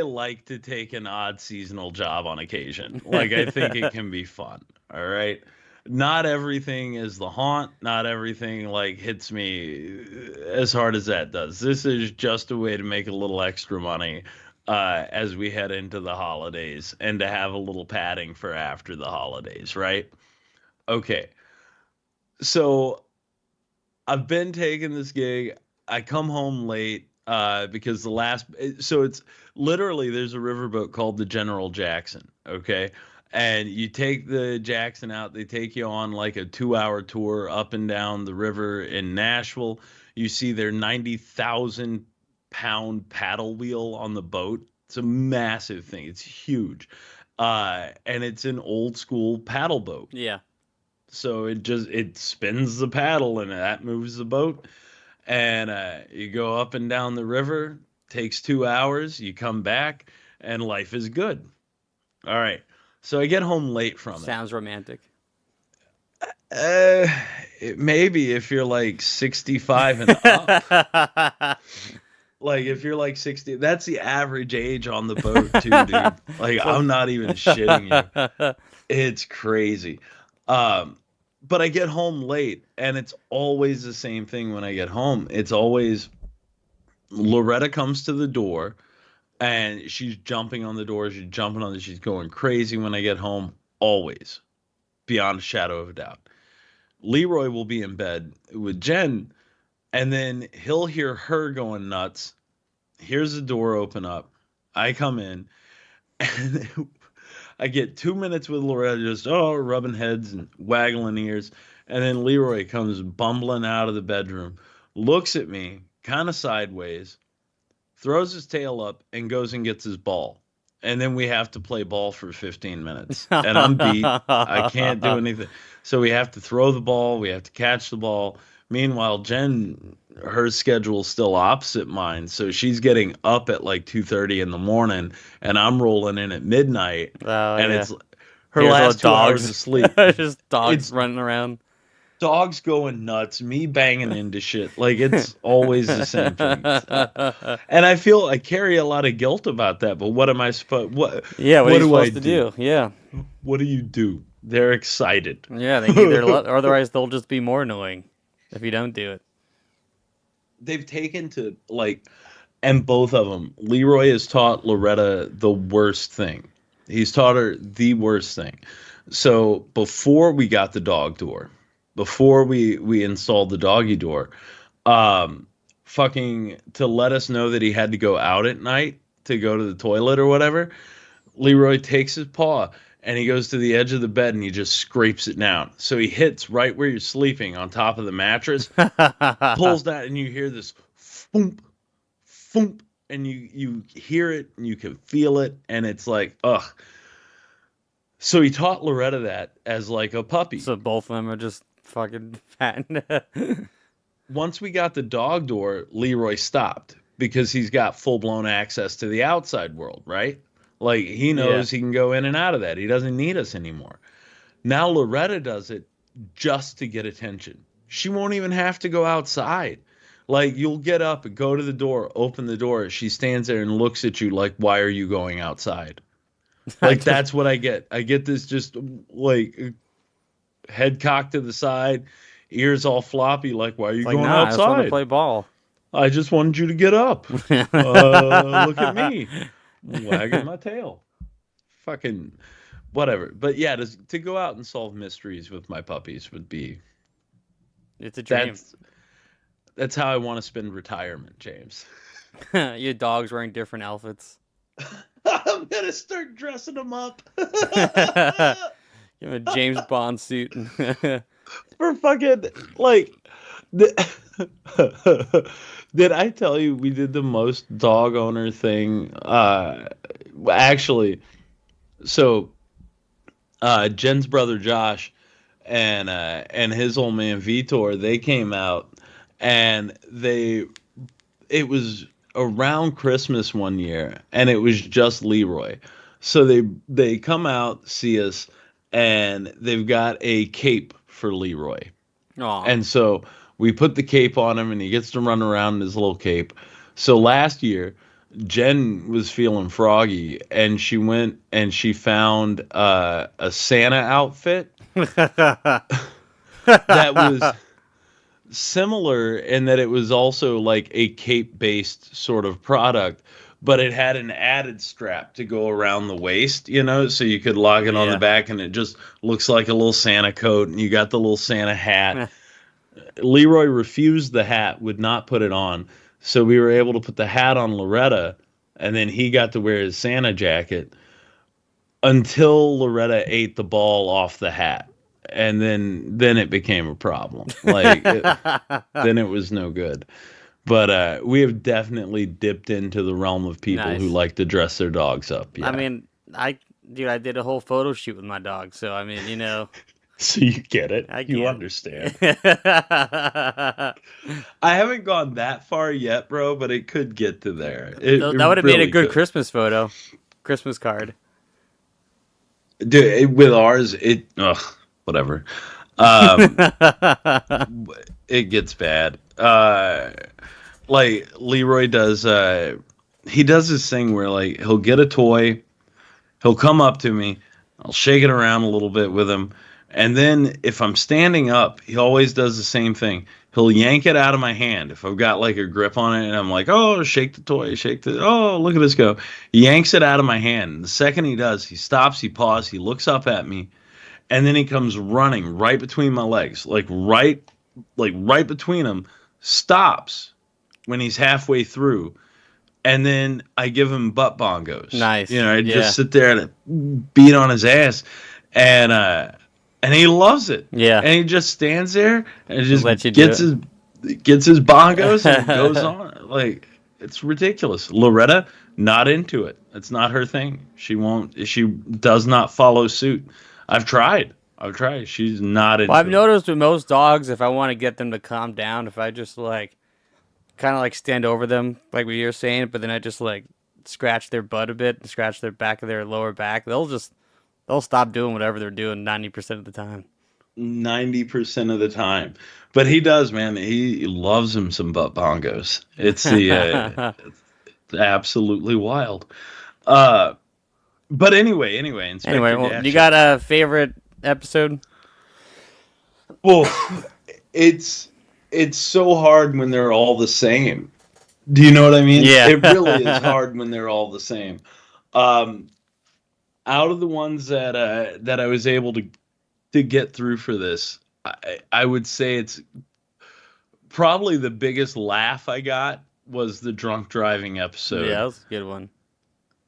like to take an odd seasonal job on occasion. Like I think it can be fun. All right. Not everything is the haunt. Not everything like hits me as hard as that does. This is just a way to make a little extra money. as we head into the holidays and to have a little padding for after the holidays, right? Okay. So I've been taking this gig. I come home late because so it's literally there's a riverboat called the General Jackson, okay? And you take the Jackson out, they take you on like a 2-hour tour up and down the river in Nashville. You see their 90,000-pound paddle wheel on the boat. It's a massive thing. It's huge. And it's an old school paddle boat. Yeah. So it spins the paddle and that moves the boat. And you go up and down the river, takes 2 hours, you come back, and life is good. All right. So I get home late from it. Sounds romantic. Maybe if you're like 65 and up. Like if you're like 60, that's the average age on the boat too, dude. Like I'm not even shitting you. It's crazy. But I get home late and it's always the same thing when I get home. It's always Loretta comes to the door and she's jumping on the door. She's going crazy when I get home. Always. Beyond a shadow of a doubt. Leroy will be in bed with Jen and then he'll hear her going nuts. Here's the door open up. I come in and I get 2 minutes with Loretta just, rubbing heads and waggling ears. And then Leroy comes bumbling out of the bedroom, looks at me kind of sideways, throws his tail up and goes and gets his ball. And then we have to play ball for 15 minutes. And I'm beat. I can't do anything. So we have to throw the ball. We have to catch the ball. Meanwhile, Jen, her schedule's still opposite mine. So she's getting up at like 2:30 in the morning and I'm rolling in at midnight. And it's her last 2 hours of sleep. Just dogs running around. Dogs going nuts, me banging into shit. Like it's always the same thing. And I carry a lot of guilt about that, but what am I supposed what are you supposed to do? Yeah. What do you do? They're excited. Yeah, they need their otherwise they'll just be more annoying if you don't do it. They've taken to and both of them. Leroy has taught Loretta the worst thing. He's taught her the worst thing. So before we got the dog door, before we installed the doggy door, fucking to let us know that he had to go out at night to go to the toilet or whatever, Leroy takes his paw and he goes to the edge of the bed and he just scrapes it down. So he hits right where you're sleeping on top of the mattress, pulls that and you hear this thump, thump, and you hear it and you can feel it and it's like, ugh. So he taught Loretta that as like a puppy. So both of them are just fucking fat. Once we got the dog door, Leroy stopped because he's got full-blown access to the outside world, right? Like he knows he can go in and out of that. He doesn't need us anymore. Now Loretta does it just to get attention. She won't even have to go outside. Like you'll get up and go to the door, open the door. She stands there and looks at you like, why are you going outside? Like that's what I get. I get this just like head cocked to the side, ears all floppy. Like, why are you going outside? I just want to play ball. I just wanted you to get up. Look at me, wagging my tail. Fucking whatever. But yeah, to go out and solve mysteries with my puppies would be. It's a dream. That's how I want to spend retirement, James. Your dog's wearing different outfits. I'm gonna start dressing them up. Give him a James Bond suit. For fucking like. Did I tell you we did the most dog owner thing? Actually, so Jen's brother Josh and his old man Vitor, they came out and it was around Christmas one year and it was just Leroy. So they come out, see us, and they've got a cape for Leroy. Aww. And so we put the cape on him and he gets to run around in his little cape. So last year, Jen was feeling froggy and she went and she found a Santa outfit that was similar in that it was also like a cape-based sort of product, but it had an added strap to go around the waist, you know, so you could lock it on Yeah. the back, and it just looks like a little Santa coat, and you got the little Santa hat. Leroy refused the hat, would not put it on. So we were able to put the hat on Loretta, and then he got to wear his Santa jacket until Loretta ate the ball off the hat. And then it became a problem. Like then it was no good. But we have definitely dipped into the realm of people Nice. who like to dress their dogs up. Yeah. I mean, I did a whole photo shoot with my dog, so I mean, you know. So you get it. I You get it. understand. I haven't gone that far yet, bro, but it could get to there. That would have made a really good could. Christmas photo, Christmas card. Dude, with ours, whatever. It gets bad. Like Leroy does, he does this thing where like he'll get a toy, he'll come up to me, I'll shake it around a little bit with him, and then if I'm standing up, he always does the same thing. He'll yank it out of my hand if I've got like a grip on it, and I'm like, oh, shake the toy, oh, look at this go. He yanks it out of my hand. And the second he does, he stops, he pauses, he looks up at me, and then he comes running right between my legs, like right between them, stops when he's halfway through, and then I give him butt bongos. Nice. You know, I Yeah. just sit there and beat on his ass, and he loves it. Yeah. And he just stands there and just Let you do gets his bongos and goes on. Like, it's ridiculous. Loretta, not into it. It's not her thing. She does not follow suit. I've tried. She's not into Well, I've it. noticed with most dogs, if I want to get them to calm down, if I just like kind of like stand over them, like what you're saying, but then I just like scratch their butt a bit, scratch their back of their lower back, they'll stop doing whatever they're doing 90% of the time. 90% of the time. But he does, man. He loves him some butt bongos. It's it's absolutely wild. But anyway, Inspector Anyway, well, Gadget. you got a favorite episode? Well, it's so hard when they're all the same. Do you know what I mean? Yeah. It really is hard when they're all the same. Out of the ones that I was able to get through for this, I would say it's probably the biggest laugh I got was the drunk driving episode. Yeah, that was a good one.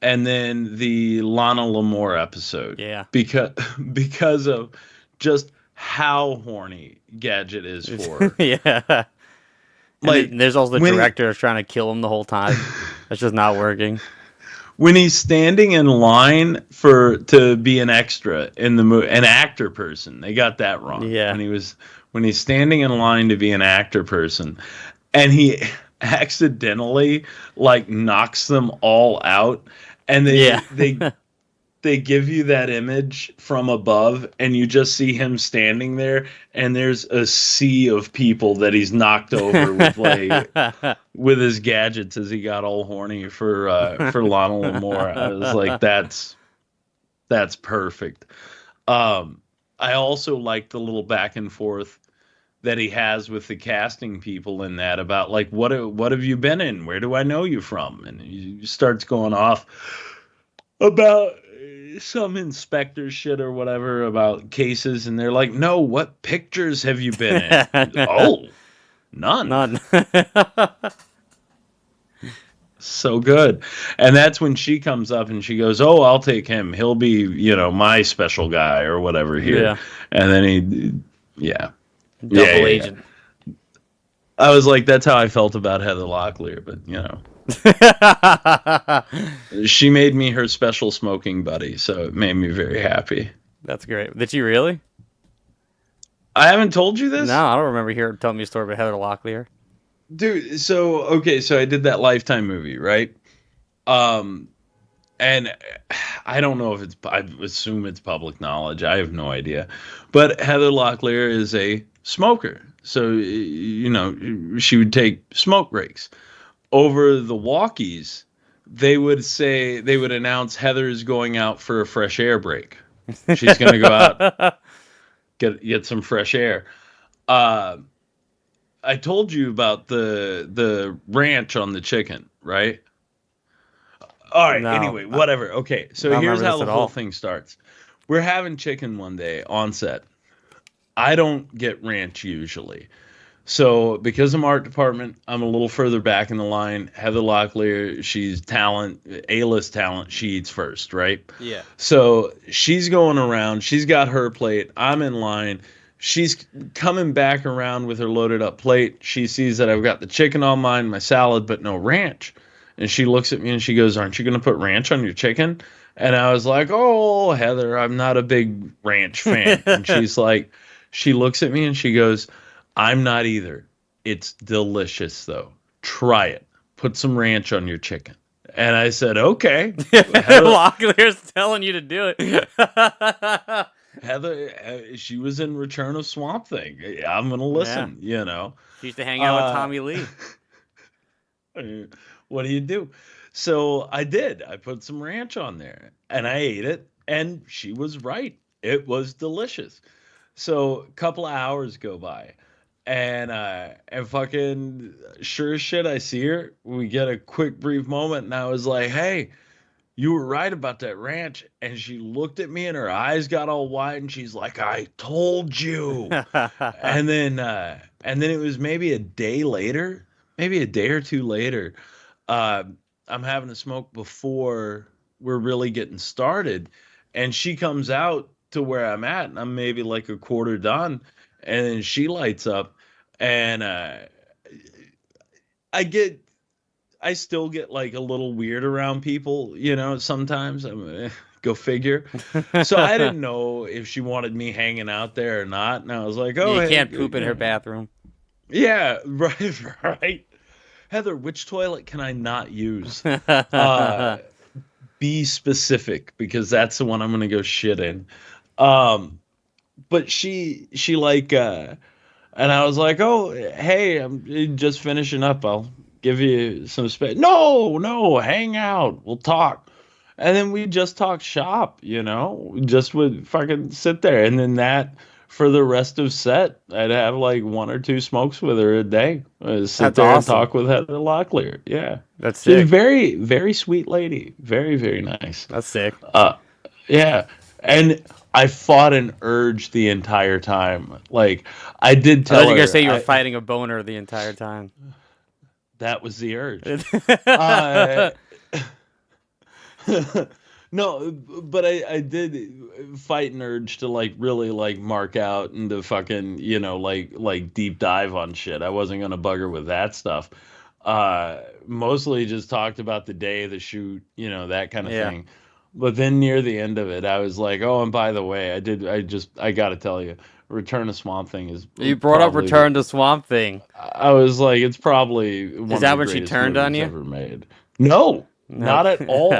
And then the Lana Lamore episode. Yeah. Because of just how horny Gadget is for. Yeah. Like, And there's also the when- director trying to kill him the whole time. That's just not working. When he's standing in line to be an extra in the movie, an actor person, they got that wrong. Yeah. When he's standing in line to be an actor person, and he accidentally like knocks them all out, and they give you that image from above, and you just see him standing there, and there's a sea of people that he's knocked over with with his gadgets as he got all horny for Lana Lamore. I was like, that's perfect. I also like the little back and forth that he has with the casting people in that about like what have you been in? Where do I know you from? And he starts going off about some inspector shit or whatever about cases, and they're like, no, what pictures have you been in? Oh, none. None. So good. And that's when she comes up and she goes, oh, I'll take him. He'll be, my special guy or whatever here. Yeah. And then yeah. Double Yeah. agent. I was like, that's how I felt about Heather Locklear, but she made me her special smoking buddy, so it made me very happy. That's great. Did you really? I haven't told you this? No, I don't remember hearing telling me a story about Heather Locklear. Dude, so I did that Lifetime movie, right? And I don't know if I assume it's public knowledge. I have no idea. But Heather Locklear is a smoker. So, she would take smoke breaks. Over the walkies, they would announce Heather's going out for a fresh air break. She's going to go out, get some fresh air. I told you about the ranch on the chicken, right? All right. No, Anyway, whatever. Okay. So I don't here's remember how this the at whole all. thing starts. We're having chicken one day on set. I don't get ranch usually. So because I'm art department, I'm a little further back in the line. Heather Locklear, she's talent, A-list talent. She eats first, right? Yeah. So she's going around. She's got her plate. I'm in line. She's coming back around with her loaded up plate. She sees that I've got the chicken on mine, my salad, but no ranch. And she looks at me and she goes, "Aren't you going to put ranch on your chicken?" And I was like, "Oh, Heather, I'm not a big ranch fan." And she's like, she looks at me and she goes, "I'm not either. It's delicious, though. Try it. Put some ranch on your chicken." And I said, "Okay." Locklear's telling you to do it. Heather, she was in Return of Swamp Thing. I'm going to listen, you know. She used to hang out with Tommy Lee. What do you do? So I did. I put some ranch on there and I ate it. And she was right. It was delicious. So a couple of hours go by. And fucking sure as shit, I see her. We get a quick, brief moment. And I was like, "Hey, you were right about that ranch." And she looked at me and her eyes got all wide. And she's like, "I told you." and then it was maybe a day later, maybe a day or two later. I'm having a smoke before we're really getting started. And she comes out to where I'm at. And I'm maybe like a quarter done. And then she lights up, and I still get like a little weird around people, you know, sometimes. Go figure. So I didn't know if she wanted me hanging out there or not. And I was like, "Oh, You hey, can't poop in her bathroom. Yeah, right. Heather, which toilet can I not use? Be specific, because that's the one I'm going to go shit in. But she like, and I was like, "Oh, hey, I'm just finishing up. I'll give you some space." No, hang out. We'll talk. And then we just talk shop, you know, we just would fucking sit there. And then that, for the rest of set, I'd have like 1 or 2 smokes with her a day. Sit That's there awesome. and talk with Heather Locklear. Yeah. That's She's a sick. very, very sweet lady. Very, very nice. That's sick. Yeah. And I fought an urge the entire time. Like, I did I tell thought you her. were going to say you were fighting a boner the entire time. That was the urge. No, but I did fight an urge to like really like mark out and to fucking, you know, like deep dive on shit. I wasn't going to bug her with that stuff. Mostly just talked about the day, the shoot, you know, that kind of thing. But then near the end of it, I was like, "Oh, and by the way, I got to tell you, Return to Swamp Thing is." You brought up Return to Swamp Thing. I was like, it's probably one Is that of the when she greatest turned on movies you? ever made. No, not at all.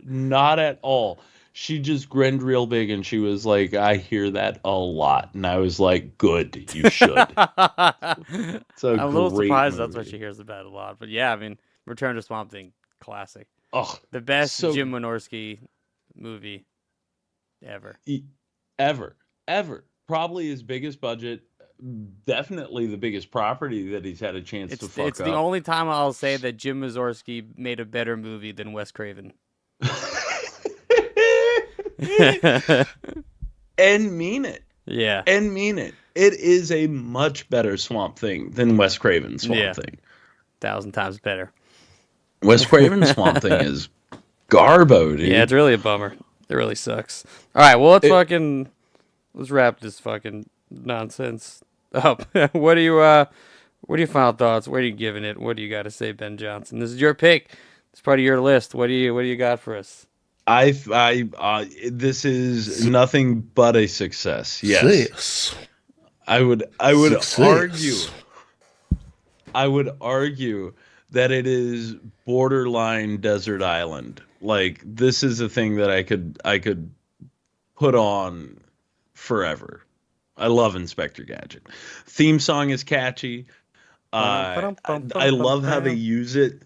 Not at all. She just grinned real big and she was like, "I hear that a lot." And I was like, "Good, you should." It's a I'm a little great surprised that's what movie. she hears about a lot. But yeah, I mean, Return to Swamp Thing, classic. Oh, The best so Jim Wynorski movie ever. ever. Probably his biggest budget. Definitely the biggest property that he's had a chance to fuck It's up. the only time I'll say that Jim Wynorski made a better movie than Wes Craven. And mean it. Yeah. And mean it. It is a much better Swamp Thing than Wes Craven's Swamp Thing. 1,000 times better. Wes Craven's Swamp Thing is garbo, dude. Yeah, it's really a bummer. It really sucks. All right, well, let's wrap this fucking nonsense up. What are your final thoughts? What are you giving it? What do you got to say, Ben Johnson? This is your pick. It's part of your list. What do you got for us? This is nothing but a success. Yes. I would argue that it is borderline desert island. Like, this is a thing that I could put on forever. I love Inspector Gadget. Theme song is catchy. I love how they use it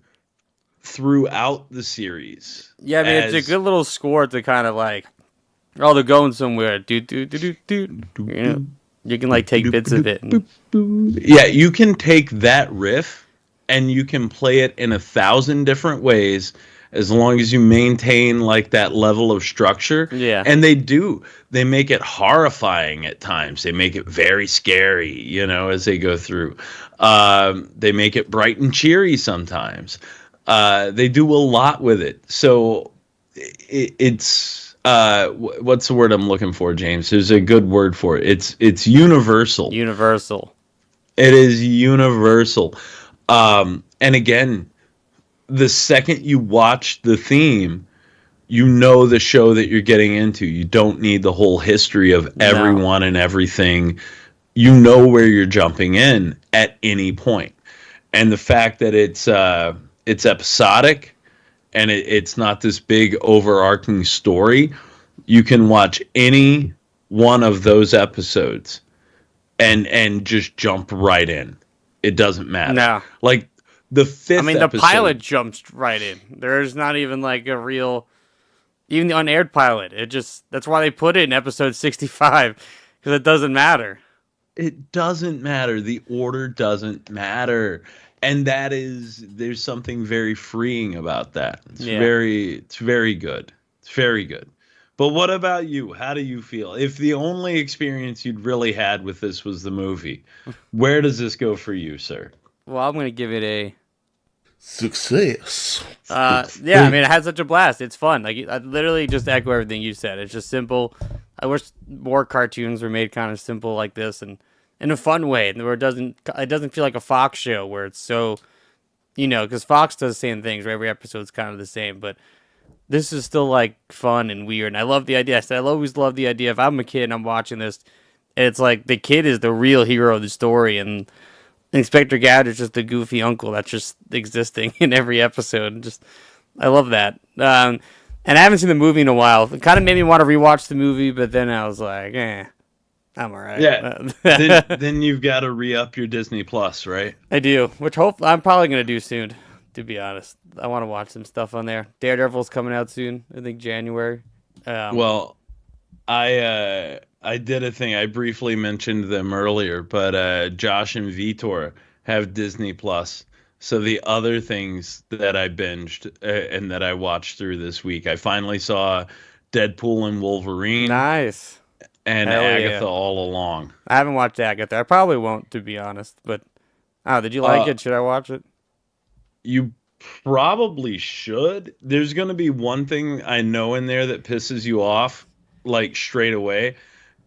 throughout the series. Yeah, I mean, it's a good little score to kind of like, oh, they're going somewhere. Do. You know, you can like take bits of it. Yeah, you can take that riff and you can play it in 1,000 different ways, as long as you maintain like that level of structure. Yeah. And they do. They make it horrifying at times. They make it very scary, as they go through. They make it bright and cheery sometimes. They do a lot with it. So it's what's the word I'm looking for, James? There's a good word for it. It's universal. Universal. It is universal. And again, the second you watch the theme, you know the show that you're getting into. You don't need the whole history of everyone and everything. You know where you're jumping in at any point. And the fact that it's episodic and it's not this big overarching story, you can watch any one of those episodes and just jump right in. It doesn't matter. No. Like the fifth the episode, pilot jumps right in. There's not even like a real, even the unaired pilot. That's why they put it in episode 65, because it doesn't matter. It doesn't matter. The order doesn't matter. And there's something very freeing about that. It's very good. It's very good. But what about you? How do you feel? If the only experience you'd really had with this was the movie, where does this go for you, sir? Well, I'm going to give it a success. Yeah, I had such a blast. It's fun. Like, I literally just echo everything you said. It's just simple. I wish more cartoons were made kind of simple like this and in a fun way, where it doesn't feel like a Fox show where it's so, because Fox does the same things, where every episode's kind of the same, but this is still like fun and weird. And I love the idea. I always love the idea. If I'm a kid and I'm watching this, it's like the kid is the real hero of the story, and Inspector Gadget is just the goofy uncle that's just existing in every episode. I love that. And I haven't seen the movie in a while. It kind of made me want to rewatch the movie, but then I was like, I'm all right. Yeah. then you've got to re-up your Disney Plus, right? I do, which hopefully I'm probably going to do soon, to be honest. I want to watch some stuff on there. Daredevil's coming out soon, I think January. Well, I did a thing. I briefly mentioned them earlier, but Josh and Vitor have Disney Plus. So the other things that I binged and that I watched through this week, I finally saw Deadpool and Wolverine. Nice. And Hell Agatha yeah. All Along. I haven't watched Agatha. I probably won't, to be honest. But, did you like it? Should I watch it? You probably should. There's going to be one thing I know in there that pisses you off, like straight away,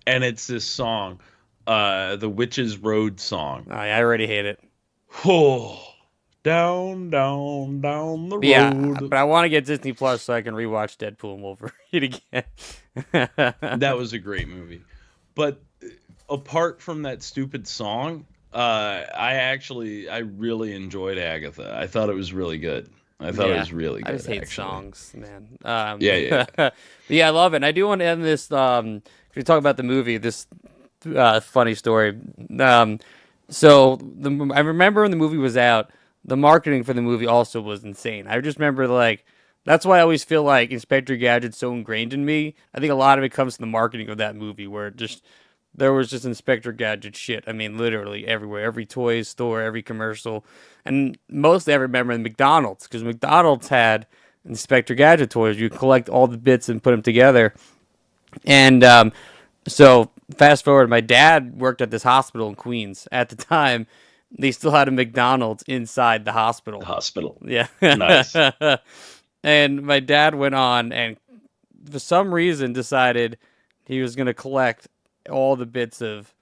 and it's this song, the Witch's Road song. Oh, yeah, I already hate it. Oh, down the road. Yeah, but I want to get Disney Plus so I can rewatch Deadpool and Wolverine again. That was a great movie. But apart from that stupid song, I really enjoyed Agatha. I thought it was really good. I just hate songs, man. Yeah. Yeah, I love it. And I do want to end this. We talk about the movie. This funny story. So I remember when the movie was out, the marketing for the movie also was insane. I just remember that's why I always feel like Inspector Gadget's so ingrained in me. I think a lot of it comes from the marketing of that movie, where there was just Inspector Gadget shit. Literally everywhere, every toy store, every commercial, and mostly I remember the McDonald's, because McDonald's had Inspector Gadget toys. You collect all the bits and put them together, and so fast forward, my dad worked at this hospital in Queens at the time. They still had a McDonald's inside the hospital. Yeah. Nice. And my dad went on and for some reason decided he was going to collect all the bits of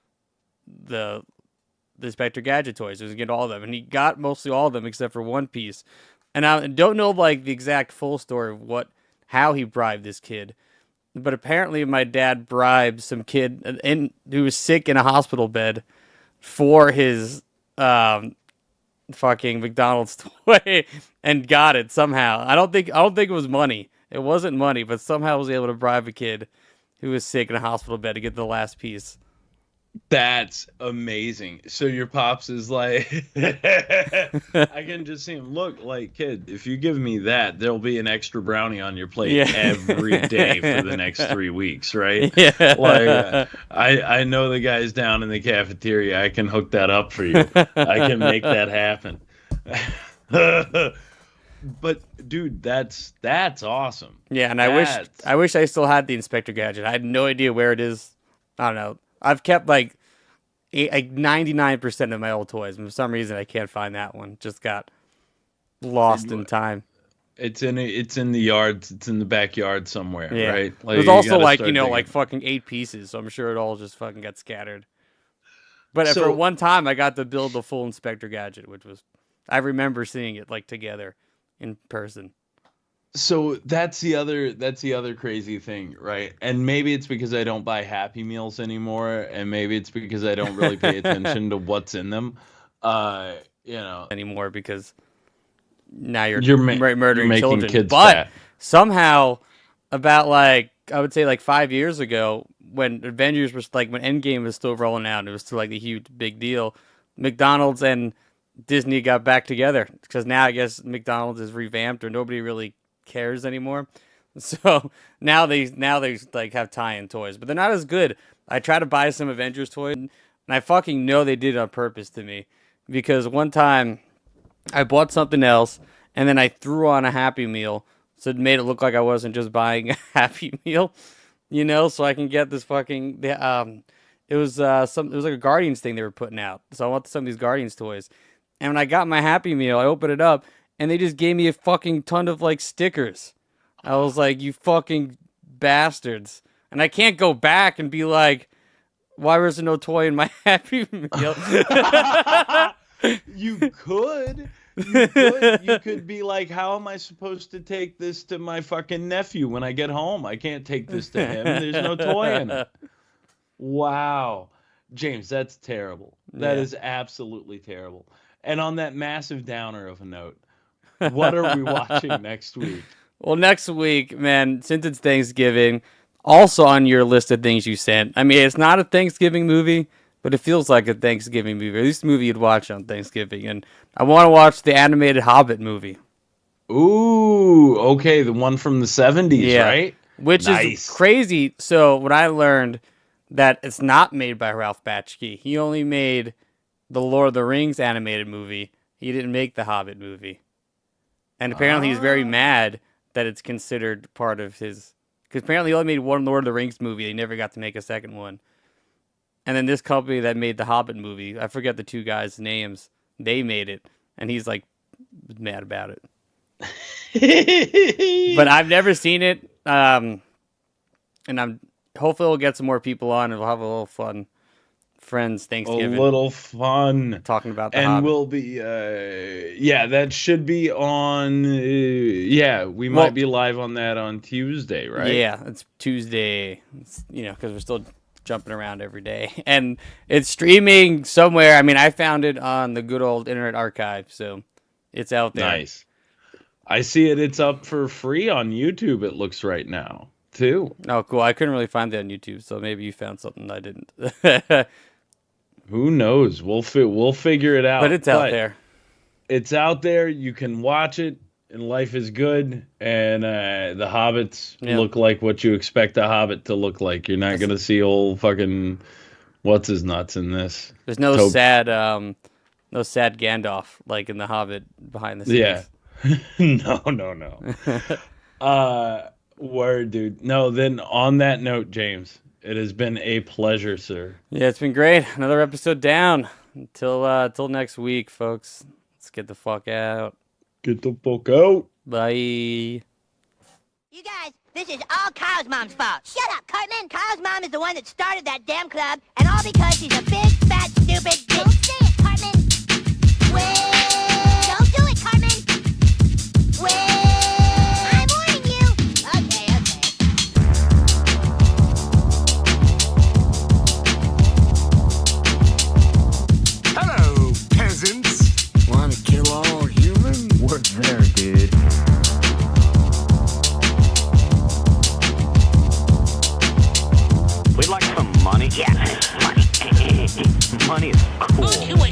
the Inspector Gadget toys. He was going to get all of them. And he got mostly all of them except for one piece. And I don't know the exact full story of how he bribed this kid. But apparently my dad bribed some kid who was sick in a hospital bed for his fucking McDonald's toy and got it somehow. I don't think it was money. It wasn't money, but somehow was able to bribe a kid who was sick in a hospital bed to get the last piece. That's amazing. So your pops is like, I can just see him. Look, kid, if you give me that, there'll be an extra brownie on your plate every day for the next 3 weeks, right? Yeah. I know the guys down in the cafeteria. I can hook that up for you. I can make that happen. But dude, that's awesome. Yeah, and I wish I still had the Inspector Gadget. I had no idea where it is. I don't know. I've kept like 99% of my old toys, and for some reason I can't find that one. Just got lost in time. It's in the yards. It's in the backyard somewhere, Yeah. right? It was also like, like fucking 8 pieces, so I'm sure it all just fucking got scattered. But for one time, I got to build the full Inspector Gadget, which was, I remember seeing it like together in person. So that's the other crazy thing, right? And maybe it's because I don't buy Happy Meals anymore, and maybe it's because I don't really pay attention to what's in them, anymore, because now you're murdering making children. kids but fat. somehow, about I would say 5 years ago, when Avengers was when Endgame was still rolling out, and it was still a huge big deal. McDonald's and Disney got back together, because now I guess McDonald's is revamped, or nobody really cares anymore. So now they have tie-in toys, but they're not as good. I try to buy some Avengers toys, and I fucking know they did it on purpose to me, because one time I bought something else, and then I threw on a Happy Meal, so it made it look like I wasn't just buying a Happy Meal, so I can get this fucking it was like a Guardians thing they were putting out. So I want some of these Guardians toys. And when I got my Happy Meal, I opened it up, and they just gave me a fucking ton of stickers. I was like, you fucking bastards. And I can't go back and be like, why was there no toy in my Happy Meal? You could. You could be like, how am I supposed to take this to my fucking nephew when I get home? I can't take this to him. There's no toy in it. Wow. James, that's terrible. That is absolutely terrible. And on that massive downer of a note, what are we watching next week? Well, next week, man, since it's Thanksgiving, also on your list of things you sent. I mean, it's not a Thanksgiving movie, but it feels like a Thanksgiving movie, or at least a movie you'd watch on Thanksgiving. And I want to watch the animated Hobbit movie. Ooh, okay, the one from the 70s, right? Which is crazy. So when I learned that it's not made by Ralph Bakshi, he only made the Lord of the Rings animated movie. He didn't make the Hobbit movie. And apparently he's very mad that it's considered part of his... Because apparently he only made one Lord of the Rings movie. They never got to make a second one. And then this company that made the Hobbit movie, I forget the two guys' names, they made it. And he's mad about it. But I've never seen it. And hopefully we'll get some more people on, and we'll have a little fun Friends Thanksgiving. A little fun. Talking about the And Hobbit. we'll be, that should be on, we might be live on that on Tuesday, right? Yeah, it's Tuesday, because we're still jumping around every day. And it's streaming somewhere. I mean, I found it on the good old Internet Archive, so it's out there. Nice. I see it. It's up for free on YouTube, it looks right now, too. Oh, cool. I couldn't really find that on YouTube, so maybe you found something I didn't. Who knows? We'll figure it out. But it's out there. It's out there. You can watch it, and life is good. And the Hobbits look like what you expect a Hobbit to look like. You're not gonna see old fucking what's his nuts in this. There's no sad Gandalf like in the Hobbit behind the scenes. Yeah. No. Word, dude. No. Then on that note, James. It has been a pleasure, sir. Yeah, it's been great. Another episode down. Until next week, folks. Let's get the fuck out. Get the fuck out. Bye. You guys, this is all Kyle's mom's fault. Shut up, Cartman. Kyle's mom is the one that started that damn club, and all because she's a big, fat, stupid bitch. Don't say it, Cartman. Well, don't do it, Cartman. Well, I'm warning you. Okay. Hello, peasants. Want to kill all humans? We're there, dude. We'd like some money. Yeah, money. Money is cool. Onto a